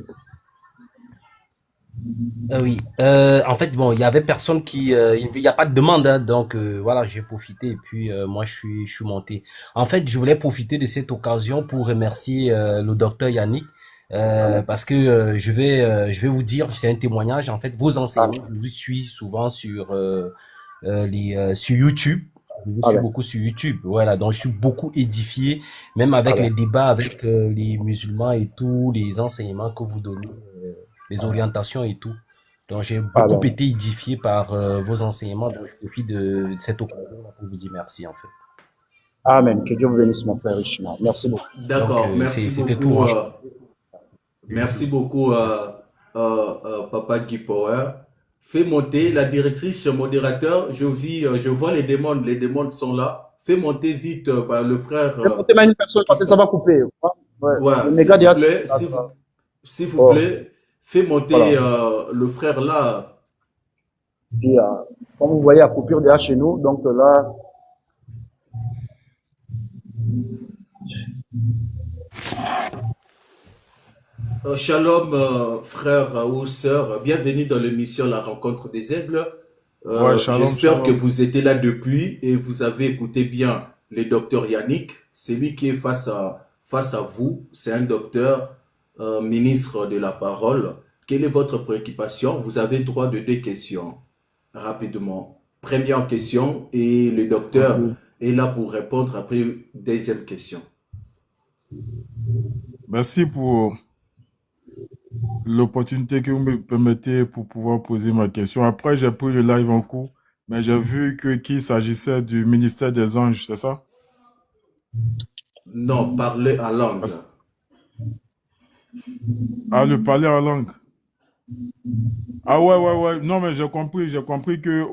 Oui, en fait, bon, il y avait personne qui, il y a pas de demande, hein, donc voilà, j'ai profité et puis moi je suis monté. En fait, je voulais profiter de cette occasion pour remercier le docteur Yannick Amen. parce que je vais vous dire, c'est un témoignage. En fait, vos Amen. enseignements, je vous suis souvent sur sur YouTube. Je vous suis Amen. beaucoup sur YouTube, voilà. Donc, je suis beaucoup édifié, même avec les Amen. débats avec les musulmans et tout, les enseignements que vous donnez, les orientations et tout. Donc, j'ai beaucoup Amen. été édifié par vos enseignements. Donc, je profite de cette occasion pour vous dire merci, en fait. Amen. Que Dieu vous bénisse, mon frère richement. Merci beaucoup. Donc, D'accord. Merci c'était tout. beaucoup. Moi, Merci beaucoup, merci. Papa Guy Power. Fais monter la directrice, modérateur. Je vois les demandes. Les demandes sont là. Fais monter vite le frère Je vais monter même une personne Guy parce que ça Power. va couper. Ouais. Le Ouais, méga déjà, s'il vous oh, plaît, fais monter voilà. le frère là. Puis, comme vous voyez, la coupure déjà chez nous. Donc là, Shalom, frère ou sœur. Bienvenue dans l'émission La Rencontre des Aigles. Ouais, shalom, J'espère que shalom. vous étiez là depuis et vous avez écouté bien le docteur Yannick. C'est lui qui est face à vous. C'est un docteur, ministre de la parole. Quelle est votre préoccupation? Vous avez droit de deux questions rapidement. Première question et le docteur ok. est là pour répondre après deuxième question. Merci pour l'opportunité que vous me permettez pour pouvoir poser ma question. Après, j'ai pris le live en cours, mais j'ai vu qu'il s'agissait du ministère des Anges, c'est ça? Non, parlez en langue. Parce- Ah, le parler en langue. Ah ouais. Non, mais j'ai compris que...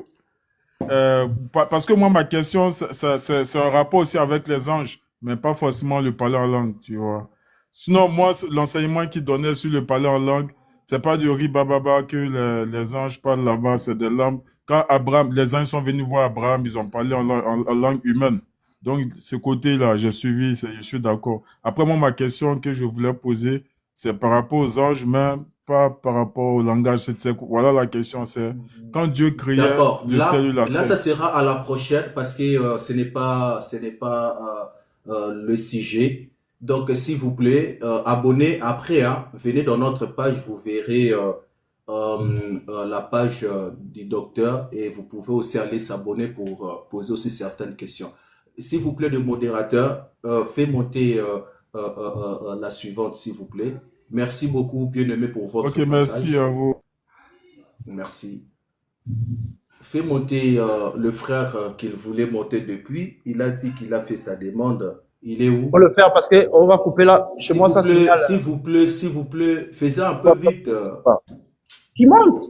parce que moi, ma question, c'est un rapport aussi avec les anges, mais pas forcément le parler en langue, tu vois. Sinon, moi, l'enseignement qui donnait sur le parler en langue, c'est pas du ribababa que les anges parlent là-bas, c'est des langues. Quand Abraham, les anges sont venus voir Abraham, ils ont parlé en langue humaine. Donc, ce côté-là, j'ai suivi, je suis d'accord. Après, moi, ma question que je voulais poser, c'est par rapport aux anges, mais pas par rapport au langage. Voilà la question, c'est quand Dieu créait D'accord. le ciel et la Là, terre. ça sera à la prochaine parce que ce n'est pas le sujet. Donc, s'il vous plaît, abonnez après. Hein, venez dans notre page, vous verrez la page du docteur et vous pouvez aussi aller s'abonner pour poser aussi certaines questions. S'il vous plaît, le modérateur, fais monter la suivante, s'il vous plaît. Merci beaucoup, bien-aimé, pour Ok, votre merci à passage. vous. Merci. Fais monter le frère qu'il voulait monter depuis. Il a dit qu'il a fait sa demande. Il est On où? va le faire parce que on va couper là. Chez moi, ça signale. S'il vous plaît, fais un peu vite. Qui monte?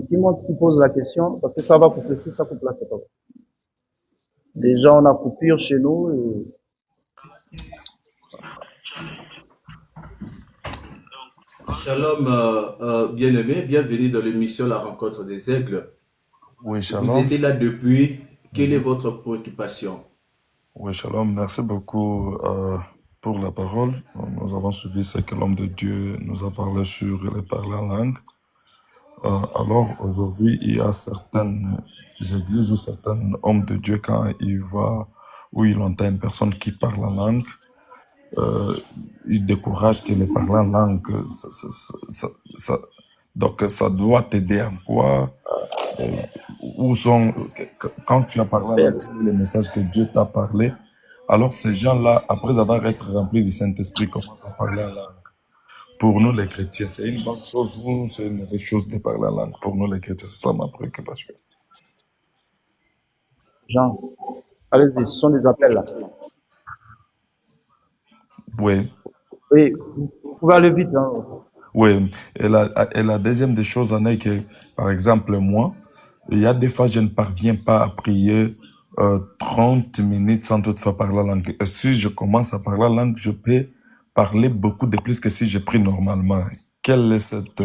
Qui monte, qui pose la question? Parce que ça va couper. Si ça coupe là, c'est pas bon. Déjà, on a coupure chez nous. Shalom, bien-aimé, bienvenue dans l'émission La Rencontre des Aigles. Oui, Vous shalom. étiez là depuis. Quelle est Mhm. votre préoccupation? Oui, shalom. Merci beaucoup pour la parole. Nous avons suivi ce que l'homme de Dieu nous a parlé sur les parler en langue. Alors, aujourd'hui, il y a certaines églises ou certains hommes de Dieu, quand il va, ou il entend une personne qui parle en langue, il décourage que les parlants langue, donc ça doit t'aider en quoi? Où sont, quand tu as parlé là, les messages que Dieu t'a parlé, alors ces gens-là, après avoir été remplis du Saint-Esprit, commencent à parler en langue. Pour nous les chrétiens, c'est une bonne chose ou c'est une mauvaise chose de parler en langue? Pour nous les chrétiens, c'est ça ma préoccupation. Jean, allez-y, ce sont des appels là. Oui, Oui, vous pouvez aller vite. Hein. oui. Et la deuxième des choses en est que, par exemple, moi, il y a des fois, je ne parviens pas à prier 30 minutes sans toutefois parler la langue. Et si je commence à parler la langue, je peux parler beaucoup de plus que si je prie normalement. Quelle est cette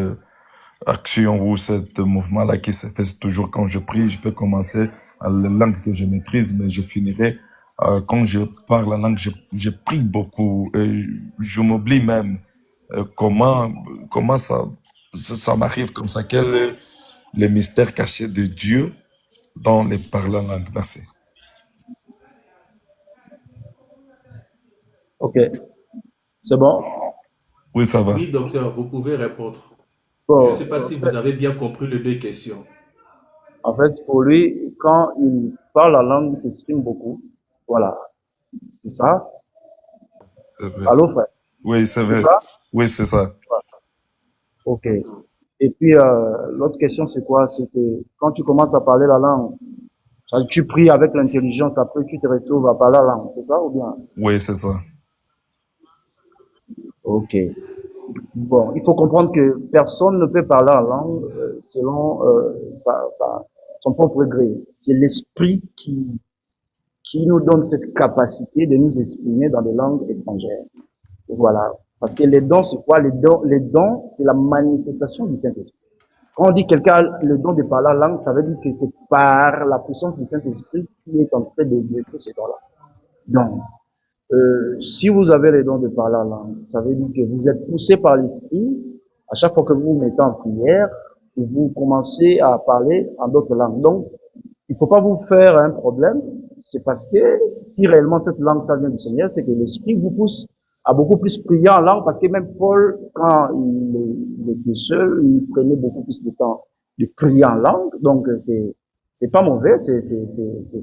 action ou ce mouvement-là qui se fait toujours quand je prie? Je peux commencer à la langue que je maîtrise, mais je finirai quand je parle la langue, je prie beaucoup. Et je m'oublie même. Comment ça m'arrive comme ça? Quel est le mystère caché de Dieu dans les parler en langue? Merci. Ok, c'est bon. Oui, ça va. Oui, docteur, vous pouvez répondre. Bon, Je ne sais pas si vous avez bien compris les deux questions. en fait, pour lui, quand il parle la langue, il s'exprime beaucoup. Voilà, c'est ça. C'est vrai. Allô, frère? Oui, c'est C'est vrai. ça? Oui, c'est ça. Ok. Et puis, l'autre question, c'est quoi? C'est que quand tu commences à parler la langue, tu pries avec l'intelligence, après tu te retrouves à parler la langue, c'est ça ou bien? Oui, c'est ça. Ok. Bon, il faut comprendre que personne ne peut parler en langue selon son propre gré. C'est l'esprit qui nous donne cette capacité de nous exprimer dans des langues étrangères. Voilà. Parce que les dons, c'est quoi? Les dons, c'est la manifestation du Saint-Esprit. Quand on dit quelqu'un a le don de parler en langue, ça veut dire que c'est par la puissance du Saint-Esprit qui est en train d'exercer ce don-là. Donc, si vous avez le don de parler en langue, ça veut dire que vous êtes poussé par l'esprit. À chaque fois que vous vous mettez en prière, vous commencez à parler en d'autres langues. Donc, il ne faut pas vous faire un problème. C'est parce que si réellement cette langue, ça vient du Seigneur, c'est que l'esprit vous pousse à beaucoup plus prier en langue, parce que même Paul, quand il était seul, il prenait beaucoup plus de temps de prier en langue. Donc, c'est pas mauvais, c'est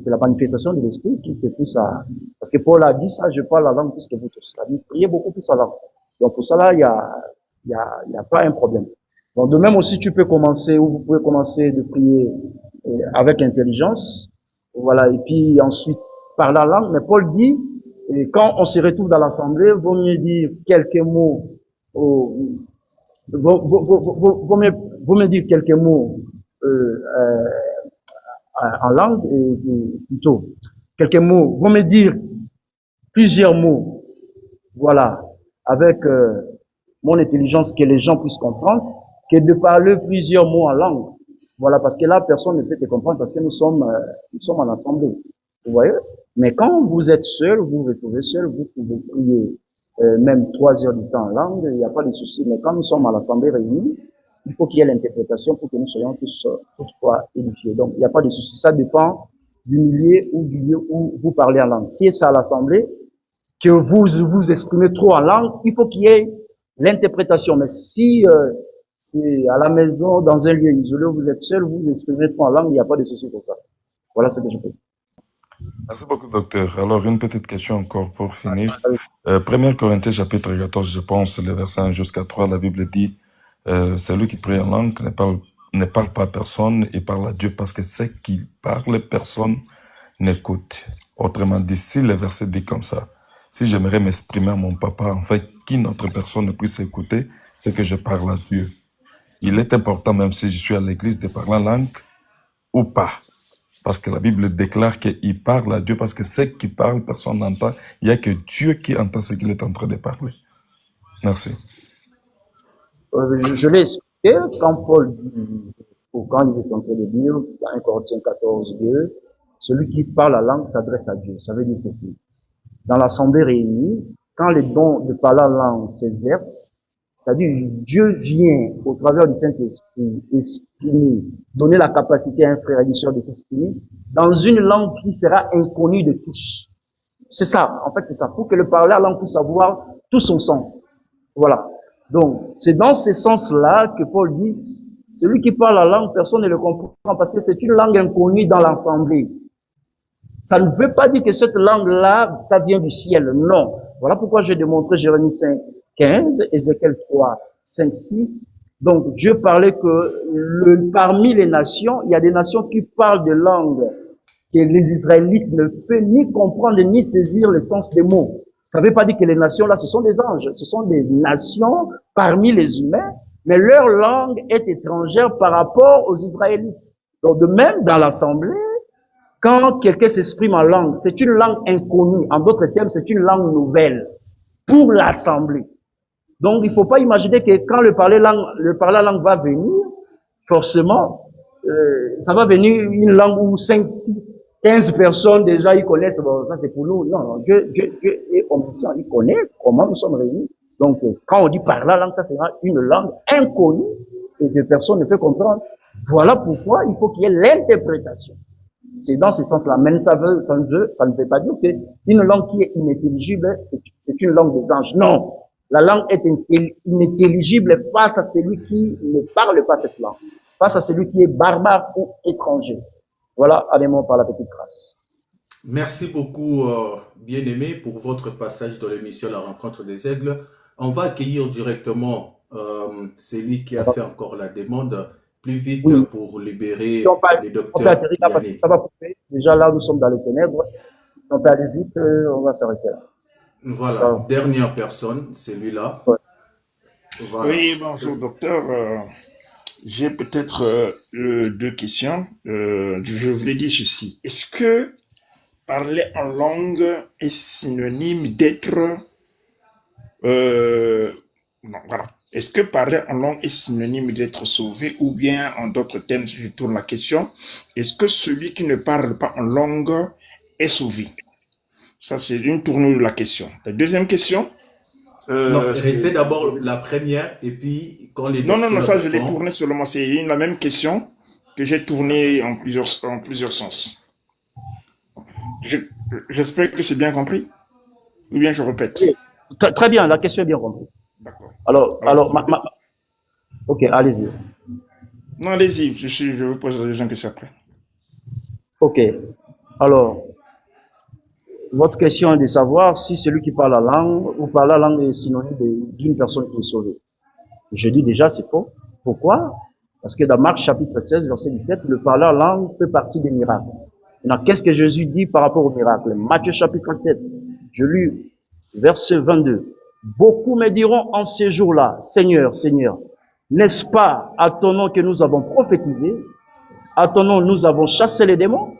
la manifestation de l'esprit qui te pousse à, parce que Paul a dit ça, je parle la langue plus que vous tous. Ça dit, priez beaucoup plus en langue. Donc, pour cela, il y a pas un problème. Donc, de même aussi, tu peux commencer, ou vous pouvez commencer de prier avec intelligence. Voilà. Et puis, ensuite, par la langue. Mais Paul dit, et quand on se retrouve dans l'assemblée, vaut mieux dire quelques mots, vaut mieux dire quelques mots, euh, euh, en langue, plutôt. Quelques mots, vaut mieux dire plusieurs mots, voilà, avec mon intelligence que les gens puissent comprendre, que de parler plusieurs mots en langue. Voilà, parce que là, personne ne peut te comprendre parce que nous sommes en assemblée. Vous voyez? Mais quand vous êtes seul, vous vous retrouvez seul, vous pouvez prier même 3 heures du temps en langue, il n'y a pas de souci. Mais quand nous sommes à l'assemblée réunie, il faut qu'il y ait l'interprétation pour que nous soyons tous toutefois édifiés. Donc, il n'y a pas de souci. Ça dépend du milieu ou du lieu où vous parlez en langue. Si c'est à l'assemblée, que vous vous exprimez trop en langue, il faut qu'il y ait l'interprétation. Mais si c'est à la maison, dans un lieu isolé où vous êtes seul, vous vous exprimez trop en langue, il n'y a pas de souci pour ça. Voilà ce que je peux dire. Merci beaucoup, docteur. Alors, une petite question encore pour finir. 1 Corinthiens chapitre 14, je pense, le verset 1 jusqu'à 3, la Bible dit, celui qui prie en langue ne parle pas à personne, il parle à Dieu parce que ce qu'il parle, personne n'écoute. Autrement dit, si le verset dit comme ça, si j'aimerais m'exprimer à mon papa, en fait, qu'une autre personne ne puisse écouter, c'est que je parle à Dieu. Il est important, même si je suis à l'église, de parler en langue ou pas. Parce que la Bible déclare qu'il parle à Dieu, parce que ce qui parle, personne n'entend. Il n'y a que Dieu qui entend ce qu'il est en train de parler. Merci. Je l'ai expliqué quand Paul dit, ou quand il est en train de dire, dans 1 Corinthiens 14, 2, celui qui parle la langue s'adresse à Dieu. Ça veut dire ceci. Dans l'assemblée réunie, quand les dons de parler la langue s'exercent, c'est-à-dire Dieu vient au travers du Saint-Esprit exprimer, donner la capacité à un frère et une sœur de s'exprimer dans une langue qui sera inconnue de tous. C'est ça, en fait, c'est ça. Pour que le parler la langue puisse avoir tout son sens. Voilà. Donc, c'est dans ce sens-là que Paul dit, celui qui parle la langue, personne ne le comprend parce que c'est une langue inconnue dans l'assemblée. Ça ne veut pas dire que cette langue-là, ça vient du ciel. Non. Voilà pourquoi j'ai démontré Jérémie 5, 15, Ézéchiel 3, 5, 6. Donc, Dieu parlait que parmi les nations, il y a des nations qui parlent de langues que les Israélites ne peuvent ni comprendre ni saisir le sens des mots. Ça ne veut pas dire que les nations là, ce sont des anges, ce sont des nations parmi les humains, mais leur langue est étrangère par rapport aux Israélites. Donc de même, dans l'assemblée, quand quelqu'un s'exprime en langue, c'est une langue inconnue. En d'autres termes, c'est une langue nouvelle pour l'assemblée. Donc il ne faut pas imaginer que quand le parler langue va venir, forcément, ça va venir une langue où 5, 6, 15 personnes déjà ils connaissent, bon, ça c'est pour nous. Non, Dieu est omniscient, il connaît comment nous sommes réunis. Donc, quand on dit par la langue, ça sera une langue inconnue et que personne ne peut comprendre. Voilà pourquoi il faut qu'il y ait l'interprétation. C'est dans ce sens-là. Mais ça ne veut pas dire qu'une langue qui est inintelligible, c'est une langue des anges. Non. La langue est inintelligible face à celui qui ne parle pas cette langue, face à celui qui est barbare ou étranger. Voilà, allez-moi par la petite grâce. Merci beaucoup, bien-aimé, pour votre passage dans l'émission La Rencontre des Aigles. On va accueillir directement celui qui a fait encore la demande plus vite pour libérer les docteurs. Parce que ça va couper. Déjà là, nous sommes dans les ténèbres. On peut aller vite, on va s'arrêter là. Voilà, dernière personne, celui-là. Ouais. Voilà. Oui, bonjour docteur. J'ai peut-être deux questions. Je voulais dire ceci. Est-ce que parler en langue est synonyme d'être... non, voilà. Est-ce que parler en langue est synonyme d'être sauvé ou bien, en d'autres termes, je tourne la question, est-ce que celui qui ne parle pas en langue est sauvé? Ça, c'est une tournure de la question. La deuxième question... non, restez d'abord la première et puis quand les... Non, ça je l'ai tourné seulement. C'est la même question que j'ai tournée en plusieurs sens. J'espère que c'est bien compris. Ou bien je répète. Oui, très bien, la question est bien comprise. D'accord. Alors, ok, allez-y. Non, allez-y, je vous pose la deuxième question après. Ok, alors, votre question est de savoir si celui qui parle la langue ou parle la langue est synonyme d'une personne qui est sauvée. Je dis déjà, c'est faux. Pourquoi? Parce que dans Marc chapitre 16, verset 17, le parler la langue fait partie des miracles. Maintenant, qu'est-ce que Jésus dit par rapport aux miracles? Matthieu chapitre 7, je lis verset 22. Beaucoup me diront en ces jours-là, Seigneur, Seigneur, n'est-ce pas à ton nom que nous avons prophétisé? À ton nom nous avons chassé les démons?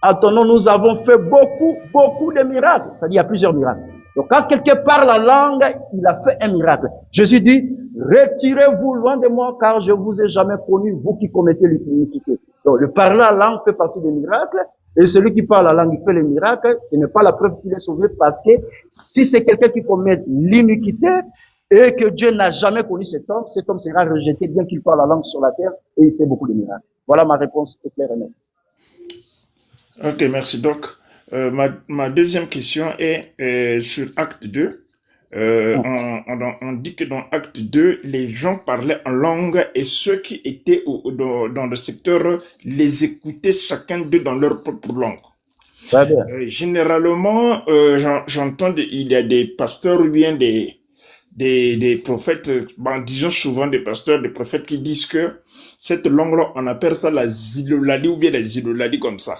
À ton nom nous avons fait beaucoup de miracles. C'est-à-dire, il y a plusieurs miracles. Donc, quand quelqu'un parle la langue, il a fait un miracle. Jésus dit, retirez-vous loin de moi, car je vous ai jamais connu, vous qui commettez l'iniquité. Donc, le parler la langue fait partie des miracles. Et celui qui parle la langue, il fait les miracles, ce n'est pas la preuve qu'il est sauvé, parce que si c'est quelqu'un qui commet l'iniquité et que Dieu n'a jamais connu cet homme sera rejeté bien qu'il parle la langue sur la terre et il fait beaucoup de miracles. Voilà ma réponse est claire et nette. Ok, merci. Donc, ma deuxième question est sur Acte 2. On dit que dans Acte 2, les gens parlaient en langue et ceux qui étaient dans le secteur les écoutaient chacun d'eux dans leur propre langue. Généralement, j'entends il y a des pasteurs ou bien des prophètes, disons souvent des pasteurs, des prophètes qui disent que cette langue-là, on appelle ça la zilolali ou bien la zilolali comme ça.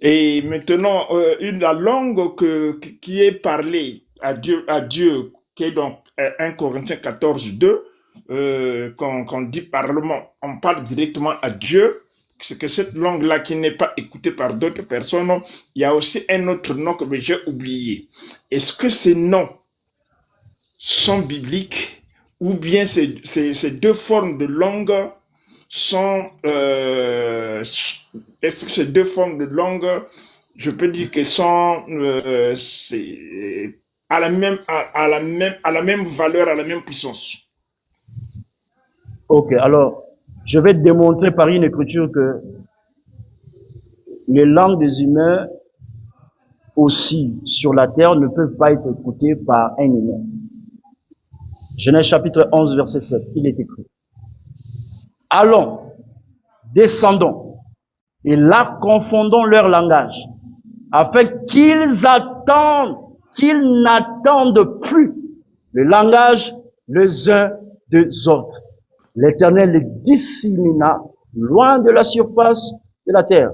Et maintenant, la langue qui est parlée à Dieu, qui est dans 1 Corinthiens 14, 2, quand dit parlement, on parle directement à Dieu, c'est que cette langue-là qui n'est pas écoutée par d'autres personnes, il y a aussi un autre nom que j'ai oublié. Est-ce que ces noms sont bibliques ou bien ces deux formes de langue sont... est-ce que ces deux formes de langue, je peux dire qu'elles sont à la même valeur, à la même puissance? Ok, alors, je vais démontrer par une écriture que les langues des humains aussi sur la terre ne peuvent pas être écoutés par un humain. Genèse chapitre 11, verset 7, il est écrit. Allons, descendons, et là confondons leur langage, afin qu'ils attendent, qu'ils n'attendent plus le langage les uns des autres. L'Éternel les dissémina loin de la surface de la terre.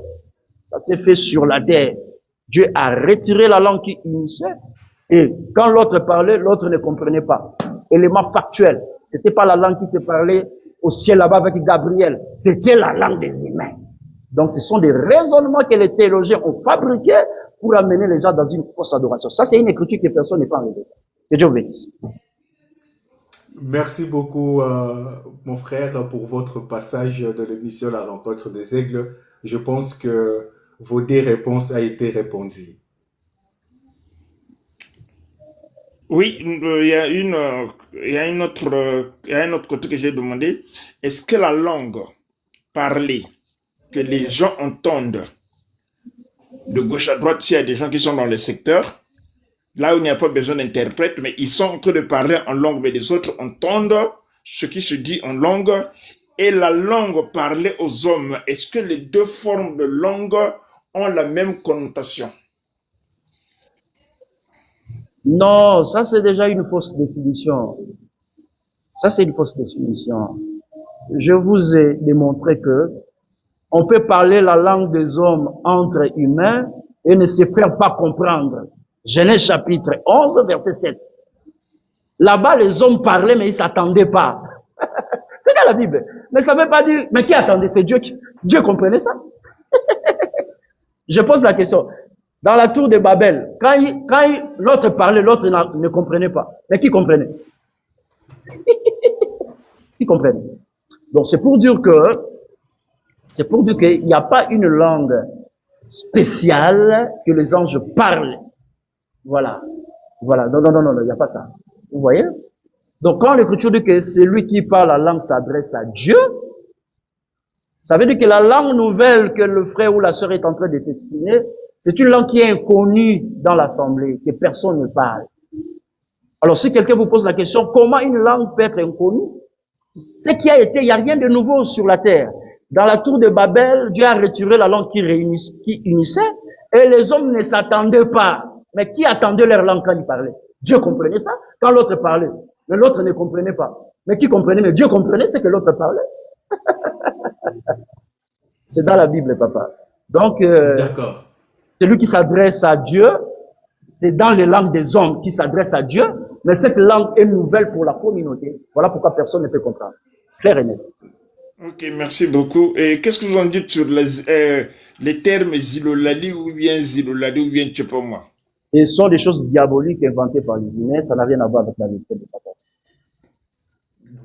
Ça s'est fait sur la terre. Dieu a retiré la langue qui unissait, et quand l'autre parlait, l'autre ne comprenait pas. Élément factuel. C'était pas la langue qui s'est parlée au ciel là-bas avec Gabriel. C'était la langue des humains. Donc, ce sont des raisonnements que les théologiens ont fabriqués pour amener les gens dans une fausse adoration. Ça, c'est une écriture que personne n'est pas enlevé ça. Que Dieu vous bénisse. Merci beaucoup, mon frère, pour votre passage de l'émission La Rencontre des Aigles. Je pense que vos deux réponses ont été répondues. Oui, il y a un autre côté que j'ai demandé. Est-ce que la langue parlée, que les gens entendent de gauche à droite, s'il y a des gens qui sont dans le secteur, là où il n'y a pas besoin d'interprète, mais ils sont en train de parler en langue, mais les autres entendent ce qui se dit en langue, et la langue parlée aux hommes, est-ce que les deux formes de langue ont la même connotation? Non, ça c'est déjà une fausse définition. Ça c'est une fausse définition. Je vous ai démontré que on peut parler la langue des hommes entre humains et ne se faire pas comprendre. Genèse chapitre 11, verset 7. Là-bas, les hommes parlaient, mais ils s'attendaient pas. C'est dans la Bible. Mais ça ne veut pas dire, mais qui attendait? C'est Dieu Dieu comprenait ça. Je pose la question. Dans la tour de Babel, quand l'autre parlait, l'autre ne comprenait pas. Mais qui comprenait? Qui comprenait? Donc c'est pour dire qu'il n'y a pas une langue spéciale que les anges parlent. Voilà. Voilà. Non, il n'y a pas ça. Vous voyez? Donc quand l'Écriture dit que celui qui parle la langue s'adresse à Dieu, ça veut dire que la langue nouvelle que le frère ou la sœur est en train de s'exprimer, c'est une langue qui est inconnue dans l'assemblée, que personne ne parle. Alors si quelqu'un vous pose la question, comment une langue peut être inconnue? Ce qui a été, il n'y a rien de nouveau sur la terre. Dans la tour de Babel, Dieu a retiré la langue qui unissait, et les hommes ne s'attendaient pas. Mais qui attendait leur langue quand ils parlaient? Dieu comprenait ça quand l'autre parlait. Mais l'autre ne comprenait pas. Mais qui comprenait? Mais Dieu comprenait ce que l'autre parlait. C'est dans la Bible, papa. Donc, D'accord. celui qui s'adresse à Dieu, c'est dans les langues des hommes qui s'adressent à Dieu, mais cette langue est nouvelle pour la communauté. Voilà pourquoi personne ne peut comprendre. Clair et net. Ok, merci beaucoup. Et qu'est-ce que vous en dites sur les termes zilolali ou bien zilolali ou bien je sais pas moi? Et ce sont des choses diaboliques inventées par les humains, ça n'a rien à voir avec la vérité de sa personne.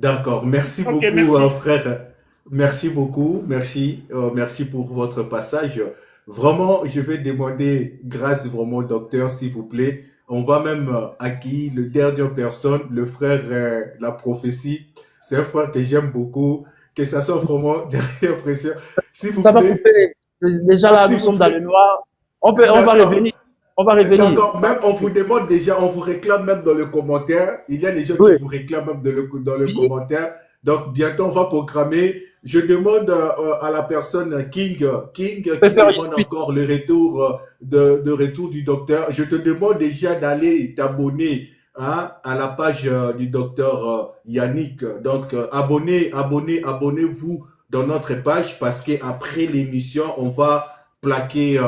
D'accord. Merci Ok, beaucoup, merci. frère. Merci beaucoup. Merci. Merci pour votre passage. Vraiment, je vais demander grâce vraiment au docteur, s'il vous plaît. On va même accueillir le dernière personne, le frère La Prophétie. C'est un frère que j'aime beaucoup. Que ça soit vraiment derrière pression. S'il vous Ça va plaît. couper. Déjà là, S'il nous vous sommes dans plaît. le noir. On va D'accord. revenir. On va revenir. D'accord, même on vous demande déjà, on vous réclame même dans le commentaire. Il y a des gens Oui. qui vous réclament même dans le Oui. commentaire. Donc bientôt on va programmer. Je demande à la personne King qui On peut faire une demande suite. encore le retour de retour du docteur. Je te demande déjà d'aller t'abonner à la page du docteur Yannick. Donc abonnez-vous dans notre page parce que après l'émission on va plaquer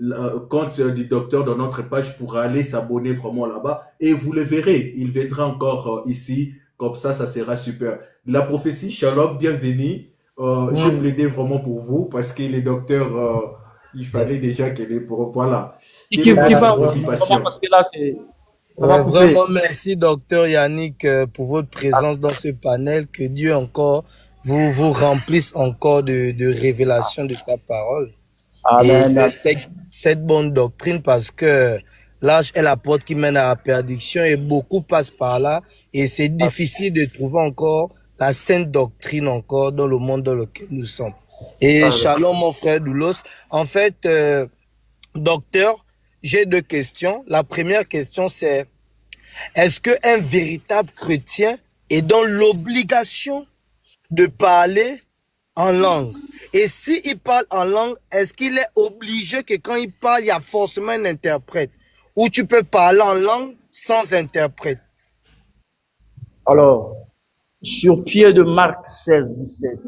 le compte du docteur dans notre page pour aller s'abonner vraiment là-bas et vous le verrez, il viendra encore ici, comme ça sera super. La prophétie, Shalom, bienvenue. Je plaidais vraiment pour vous parce que les docteurs, il fallait déjà que les... Voilà. Qui Quelle est va votre motivation? parce que là, ça va couper. Vraiment, merci, docteur Yannick, pour votre présence dans ce panel. Que Dieu encore vous remplisse encore de révélations de sa parole. Amen. Et cette bonne doctrine, parce que l'âge est la porte qui mène à la perdition et beaucoup passent par là. Et c'est difficile de trouver encore la sainte doctrine encore dans le monde dans lequel nous sommes. Et shalom, mon frère Doulos. En fait, docteur, j'ai deux questions. La première question, c'est est-ce qu'un véritable chrétien est dans l'obligation de parler en langue? Et s'il parle en langue, est-ce qu'il est obligé que quand il parle, il y a forcément un interprète? Ou tu peux parler en langue sans interprète? Alors, sur pied de Marc 16, 17,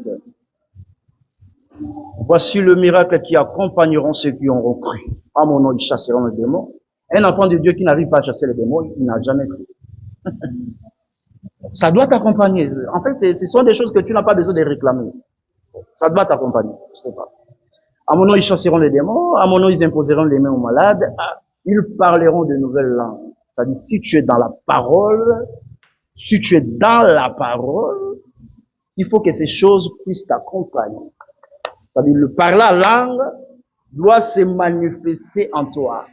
voici le miracle qui accompagneront ceux qui auront cru. À mon nom, ils chasseront les démons. Un enfant de Dieu qui n'arrive pas à chasser les démons, il n'a jamais cru. Ça doit t'accompagner. En fait, ce sont des choses que tu n'as pas besoin de réclamer. Ça doit t'accompagner. Je sais pas. À mon nom, ils chasseront les démons. À mon nom, ils imposeront les mains aux malades. Ils parleront de nouvelles langues. C'est-à-dire, si tu es dans la parole, il faut que ces choses puissent t'accompagner. C'est-à-dire, le parler la langue doit se manifester en toi.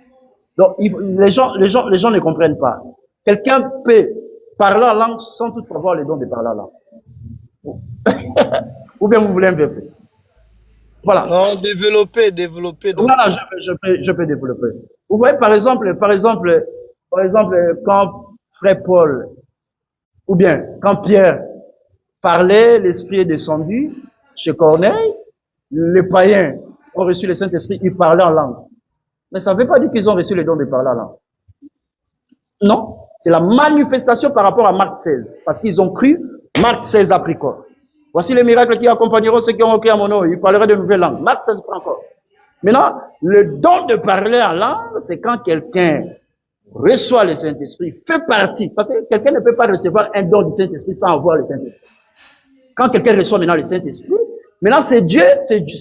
Donc, les gens ne comprennent pas. Quelqu'un peut parler la langue sans toutefois avoir le don de parler la langue. Ou bien vous voulez inverser. Voilà. Non, développer. Voilà, je peux développer. Vous voyez, par exemple, quand Frère Paul, ou bien quand Pierre parlait, l'Esprit est descendu chez Corneille, les païens ont reçu le Saint-Esprit, ils parlaient en langue. Mais ça ne veut pas dire qu'ils ont reçu le don de parler en langue. Non, c'est la manifestation par rapport à Marc 16. Parce qu'ils ont cru, Marc 16 a pris corps. Voici les miracles qui accompagneront ceux qui ont cru à mon nom. Ils parleraient de nouvelles langues. Marc 16 prend corps. Maintenant, le don de parler en langue, c'est quand quelqu'un reçoit le Saint-Esprit, fait partie. Parce que quelqu'un ne peut pas recevoir un don du Saint-Esprit sans avoir le Saint-Esprit. Quand quelqu'un reçoit maintenant le Saint-Esprit, maintenant c'est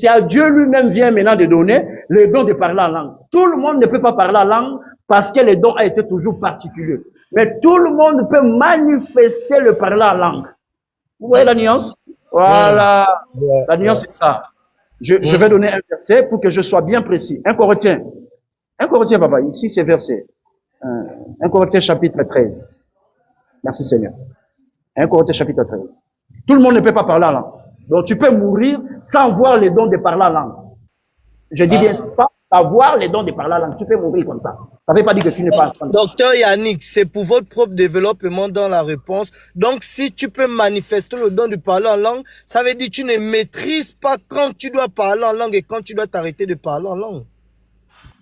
à Dieu lui-même vient maintenant de donner le don de parler en langue. Tout le monde ne peut pas parler en langue parce que le don a été toujours particulier. Mais tout le monde peut manifester le parler en langue. Vous voyez la nuance? Voilà. La nuance, c'est ça. Je vais donner un verset pour que je sois bien précis. 1 Corinthiens, papa, ici c'est verset. 1 Corinthiens chapitre 13. Merci Seigneur. 1 Corinthiens chapitre 13. Tout le monde ne peut pas parler en langue. Donc tu peux mourir sans voir les dons de parler en langue. Je dis bien sans avoir les dons de parler en langue. Tu peux mourir comme ça. Ça ne veut pas dire que tu n'es pas en Docteur Yannick, c'est pour votre propre développement dans la réponse. Donc, si tu peux manifester le don de parler en langue, ça veut dire que tu ne maîtrises pas quand tu dois parler en langue et quand tu dois t'arrêter de parler en langue.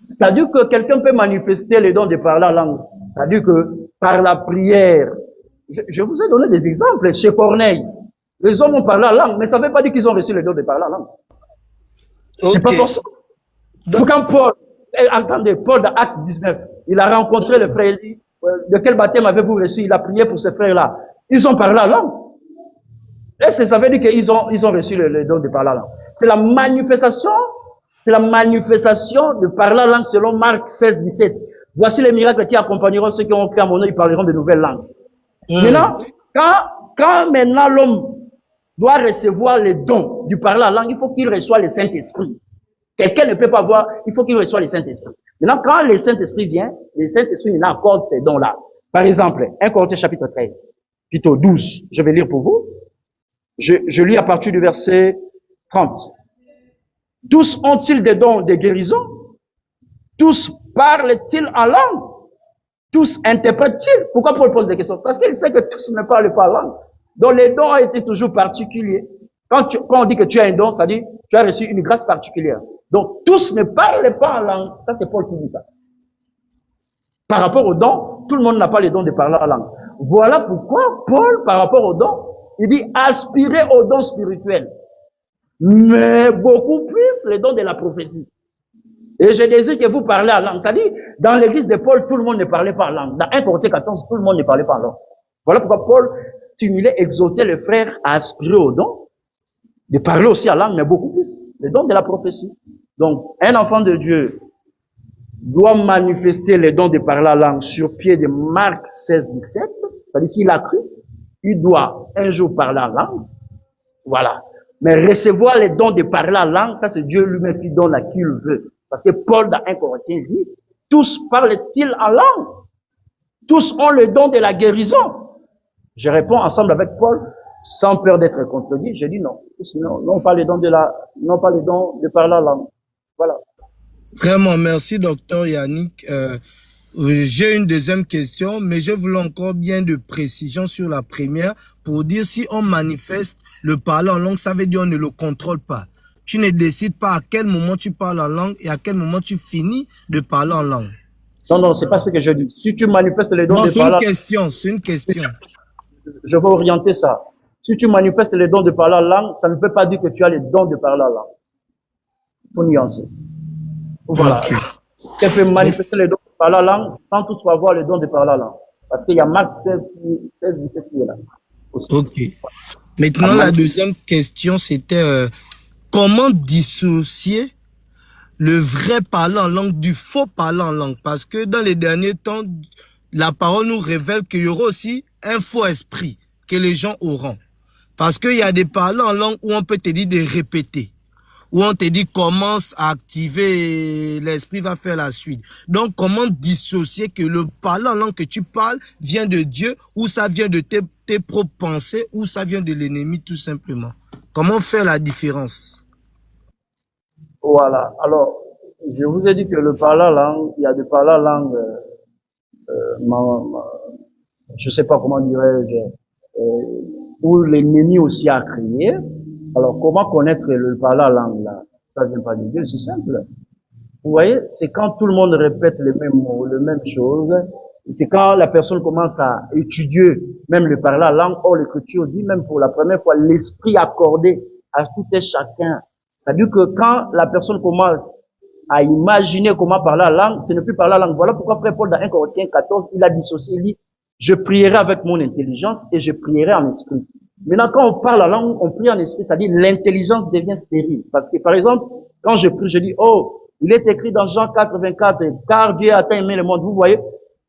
C'est-à-dire que quelqu'un peut manifester les dons de parler en langue. C'est-à-dire que par la prière, je vous ai donné des exemples. Chez Corneille, les hommes ont parlé en langue, mais ça ne veut pas dire qu'ils ont reçu les dons de parler en langue. C'est pas pour ça. Donc, quand Paul, entendez, Paul dans Acte 19, il a rencontré le frère, il dit, de quel baptême avez-vous reçu? Il a prié pour ces frères-là. Ils ont parlé en langue. Et ça veut dire qu'ils ont reçu le don de parler en langue. C'est la manifestation de parler en langue selon Marc 16, 17. Voici les miracles qui accompagneront ceux qui ont cru à mon nom, ils parleront de nouvelles langues. Maintenant, quand maintenant l'homme doit recevoir les dons du parler en langue, il faut qu'il reçoive le Saint-Esprit. Quelqu'un ne peut pas voir, il faut qu'il reçoive le Saint-Esprit. Maintenant, quand le Saint-Esprit vient, le Saint-Esprit maintenant accorde ces dons-là. Par exemple, 1 Corinthiens chapitre 13, plutôt 12, je vais lire pour vous. Je lis à partir du verset 30. Tous ont-ils des dons de guérison? Tous parlent-ils en langue? Tous interprètent-ils? Pourquoi Paul pose des questions? Parce qu'il sait que tous ne parlent pas en langue. Donc les dons ont été toujours particuliers. Quand on dit que tu as un don, ça dit tu as reçu une grâce particulière. Donc tous ne parlent pas en langue. Ça c'est Paul qui dit ça. Par rapport aux dons, tout le monde n'a pas les dons de parler en langue. Voilà pourquoi Paul, par rapport aux dons, il dit aspirez aux dons spirituels. Mais beaucoup plus les dons de la prophétie. Et je désire que vous parlez en langue. C'est-à-dire, dans l'église de Paul, tout le monde ne parlait pas en langue. Dans 1 Corinthiens 14, tout le monde ne parlait pas en langue. Voilà pourquoi Paul stimulait, exhortait les frères à aspirer aux dons, de parler aussi en langue, mais beaucoup plus, les dons de la prophétie. Donc, un enfant de Dieu doit manifester les dons de parler en langue sur pied de Marc 16, 17. C'est-à-dire, s'il a cru, il doit un jour parler en langue. Voilà. Mais recevoir les dons de parler en langue, ça c'est Dieu lui-même qui donne à qui il veut. Parce que Paul dans 1 Corinthiens dit, tous parlent-ils en langue? Tous ont le don de la guérison. Je réponds ensemble avec Paul, sans peur d'être contredit, je dis non. Non pas les dons de parler en langue. Voilà. Vraiment, merci, docteur Yannick. J'ai une deuxième question, mais je voulais encore bien de précision sur la première pour dire si on manifeste le parler en langue, ça veut dire on ne le contrôle pas. Tu ne décides pas à quel moment tu parles en langue et à quel moment tu finis de parler en langue. Non, non, c'est pas ce que je dis. Si tu manifestes les dons Non, de c'est une parler, question, c'est une question. je vais orienter ça. Si tu manifestes les dons de parler en langue, ça ne peut pas dire que tu as les dons de parler en langue. Il faut nuancer. Voilà. Ok. Tu peux manifester les dons de parler en langue sans toutefois avoir les dons de parler en langue. Parce qu'il y a Marc 16, 17 qui est là. Aussi. Ok. Maintenant, la deuxième question, c'était comment dissocier le vrai parler en langue du faux parler en langue? Parce que dans les derniers temps, la parole nous révèle qu'il y aura aussi un faux esprit que les gens auront. Parce qu'il y a des parlers en langue où on peut te dire de répéter, où on te dit commence à activer et l'esprit va faire la suite. Donc, comment dissocier que le parler en langue que tu parles vient de Dieu ou ça vient de tes propres pensées ou ça vient de l'ennemi tout simplement? Comment faire la différence? Voilà. Alors, je vous ai dit que le parler en langue, il y a des parlers en langue, je sais pas comment dirais-je, où l'ennemi aussi a crié. Alors, comment connaître le parler en langue là? Ça vient pas de Dieu, c'est simple. Vous voyez, c'est quand tout le monde répète les mêmes mots, les mêmes choses. C'est quand la personne commence à étudier même le parler en langue. Or, l'écriture dit même pour la première fois l'esprit accordé à tout et chacun. C'est-à-dire que quand la personne commence à imaginer comment parler la langue, ce n'est plus parler la langue. Voilà pourquoi frère Paul dans 1 Corinthiens 14, il a dissocié, il dit, je prierai avec mon intelligence et je prierai en esprit. Maintenant, quand on parle la langue, on prie en esprit, c'est-à-dire l'intelligence devient stérile. Parce que, par exemple, quand je prie, je dis, oh, il est écrit dans Jean 4, 24, car Dieu a tant aimé le monde. Vous voyez,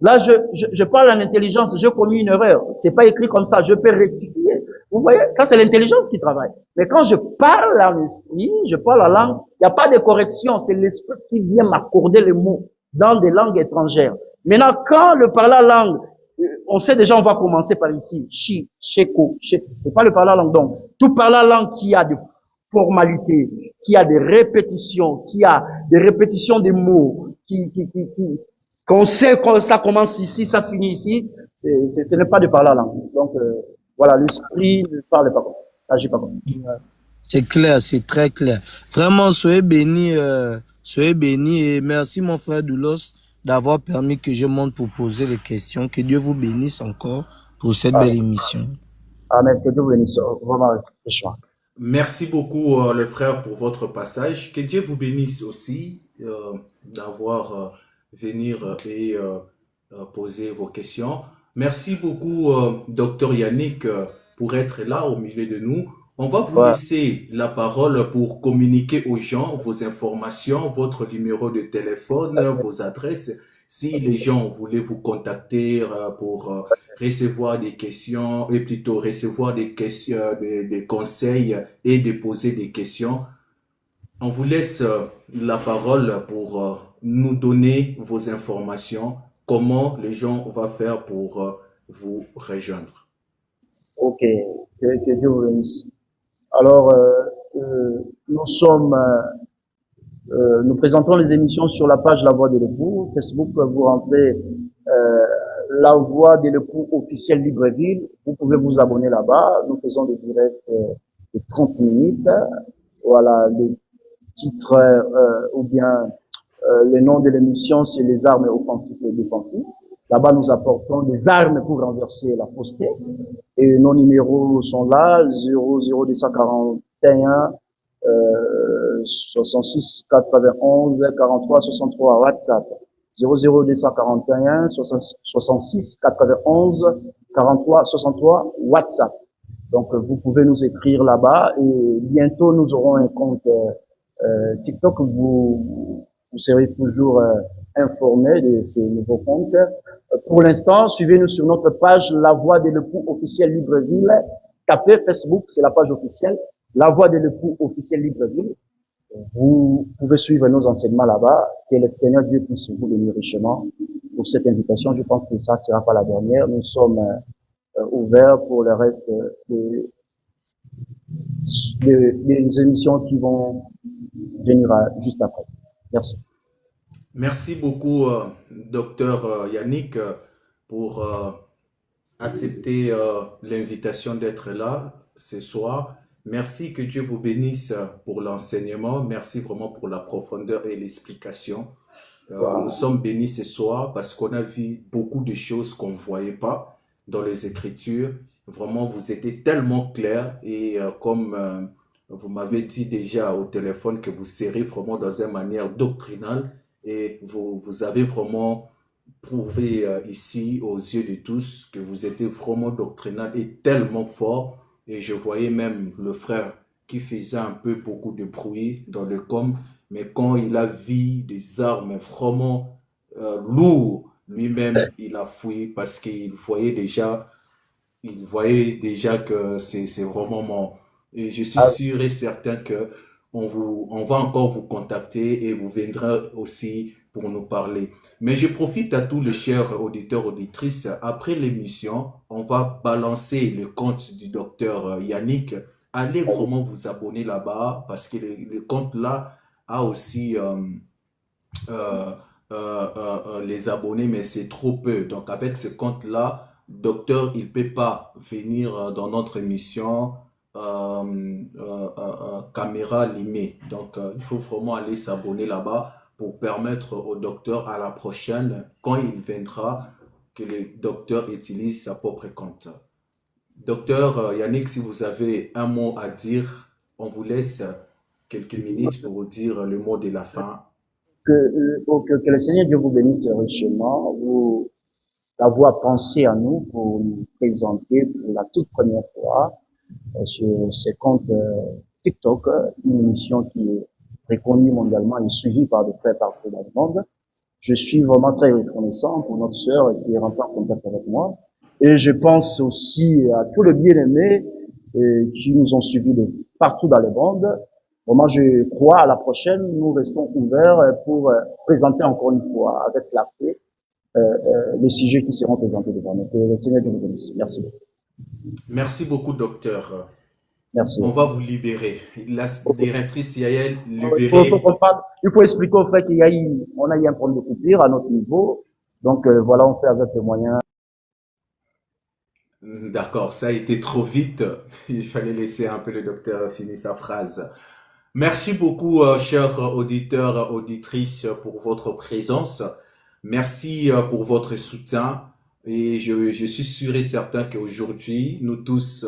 là, je parle en intelligence, j'ai commis une erreur. C'est pas écrit comme ça, je peux rectifier. Vous voyez, ça c'est l'intelligence qui travaille. Mais quand je parle en esprit, je parle la langue, il n'y a pas de correction, c'est l'esprit qui vient m'accorder les mots dans des langues étrangères. Maintenant, quand le parler la langue, on sait déjà, on va commencer par ici, chi, cheko, c'est pas le parler la langue. Donc, tout parler la langue qui a des formalités, qui a des répétitions, qui a des répétitions des mots, qu'on sait que ça commence ici, ça finit ici, ce n'est pas de parler la langue. Donc, voilà, l'esprit ne parle pas comme ça, n'agit pas comme ça. C'est clair, c'est très clair. Vraiment, soyez bénis et merci mon frère Doulos d'avoir permis que je monte pour poser les questions. Que Dieu vous bénisse encore pour cette belle émission. Amen, que Dieu vous bénisse. Vraiment, franchement. Merci beaucoup, les frères, pour votre passage. Que Dieu vous bénisse aussi d'avoir venir et poser vos questions. Merci beaucoup, docteur Yannick, pour être là au milieu de nous. On va vous laisser la parole pour communiquer aux gens vos informations, votre numéro de téléphone, vos adresses. Si les gens voulaient vous contacter pour recevoir des questions, et plutôt recevoir des questions, des conseils et de poser des questions, on vous laisse la parole pour nous donner vos informations, comment les gens vont faire pour vous rejoindre. Ok, que Dieu vous bénisse. Alors, nous présentons les émissions sur la page La Voix de l'époux. Facebook, vous rentrez La Voix de l'époux officiel Libreville. Vous pouvez vous abonner là-bas. Nous faisons des directs de 30 minutes. Voilà, le titre ou bien le nom de l'émission, c'est les armes offensives et défensives. Là-bas, nous apportons des armes pour renverser la fausseté. Et nos numéros sont là, 00241 66 91 43 63 WhatsApp. 00241 66 91 43 63 WhatsApp. Donc, vous pouvez nous écrire là-bas et bientôt nous aurons un compte TikTok. Vous serez toujours informés de ces nouveaux comptes. Pour l'instant, suivez-nous sur notre page La Voix de l'époux officiel Libreville. Tapez Facebook, c'est la page officielle. La Voix de l'époux officiel Libreville. Vous pouvez suivre nos enseignements là-bas. Que le Seigneur Dieu puisse vous bénir richement pour cette invitation. Je pense que ça ne sera pas la dernière. Nous sommes ouverts pour le reste des émissions qui vont venir juste après. Merci. Merci beaucoup, docteur Yannick, pour accepter l'invitation d'être là ce soir. Merci, que Dieu vous bénisse pour l'enseignement. Merci vraiment pour la profondeur et l'explication. Nous sommes bénis ce soir parce qu'on a vu beaucoup de choses qu'on ne voyait pas dans les Écritures. Vraiment, vous étiez tellement clair et comme vous m'avez dit déjà au téléphone que vous serez vraiment dans une manière doctrinale et vous avez vraiment prouvé ici aux yeux de tous que vous étiez vraiment doctrinal et tellement fort. Et je voyais même le frère qui faisait un peu beaucoup de bruit dans le com, mais quand il a vu des armes vraiment lourdes, lui-même, il a fui parce il voyait déjà que c'est vraiment mort. Et je suis Ah, sûr et certain que on va encore vous contacter et vous viendrez aussi pour nous parler. Mais je profite à tous les chers auditeurs, auditrices. Après l'émission, on va balancer le compte du docteur Yannick. Allez vraiment vous abonner là-bas parce que le compte là a aussi euh, les abonnés, mais c'est trop peu. Donc avec ce compte-là, docteur, il peut pas venir dans notre émission caméra limée. Donc il faut vraiment aller s'abonner là-bas pour permettre au docteur à la prochaine, quand il viendra, que le docteur utilise sa propre compte. Docteur Yannick, si vous avez un mot à dire, on vous laisse quelques minutes pour vous dire le mot de la fin. que le Seigneur Dieu vous bénisse richement, vous d'avoir pensé à nous pour nous présenter pour la toute première fois sur ce compte TikTok, une émission qui est reconnue mondialement et suivie par de frères partout dans le monde. Je suis vraiment très reconnaissant pour notre sœur qui est rentrée en contact avec moi. Et je pense aussi à tous les bien-aimés qui nous ont suivis de partout dans le monde. Vraiment, je crois à la prochaine, nous restons ouverts pour présenter encore une fois avec la paix les sujets qui seront présentés devant nous. Que le Seigneur vous bénisse. Merci. Merci beaucoup, docteur. Merci. On va vous libérer. La directrice Yael, Il faut libérée. comprendre, il faut expliquer au fait on a eu un problème de coupure à notre niveau. Donc voilà, on fait avec les moyens. D'accord, ça a été trop vite. Il fallait laisser un peu le docteur finir sa phrase. Merci beaucoup, chers auditeurs, auditrices, pour votre présence. Merci pour votre soutien. Et je suis sûr et certain qu'aujourd'hui, nous tous,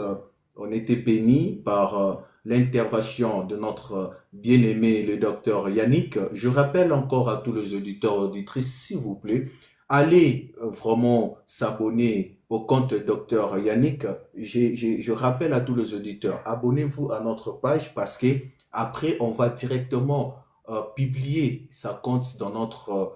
on était bénis par l'intervention de notre bien-aimé, le docteur Yannick. Je rappelle encore à tous les auditeurs, auditrices, s'il vous plaît, allez vraiment s'abonner au compte docteur Yannick. Je rappelle à tous les auditeurs, abonnez-vous à notre page parce que après, on va directement publier sa compte dans notre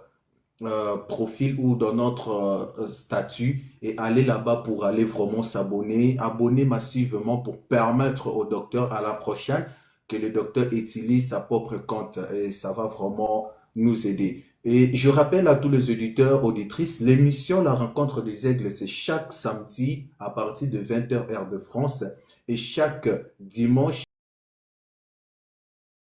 profil ou dans notre statut et aller là-bas pour aller vraiment s'abonner, abonner massivement pour permettre au docteur à la prochaine que le docteur utilise sa propre compte et ça va vraiment nous aider. Et je rappelle à tous les auditeurs, auditrices, l'émission La Rencontre des Aigles, c'est chaque samedi à partir de 20h heure de France et chaque dimanche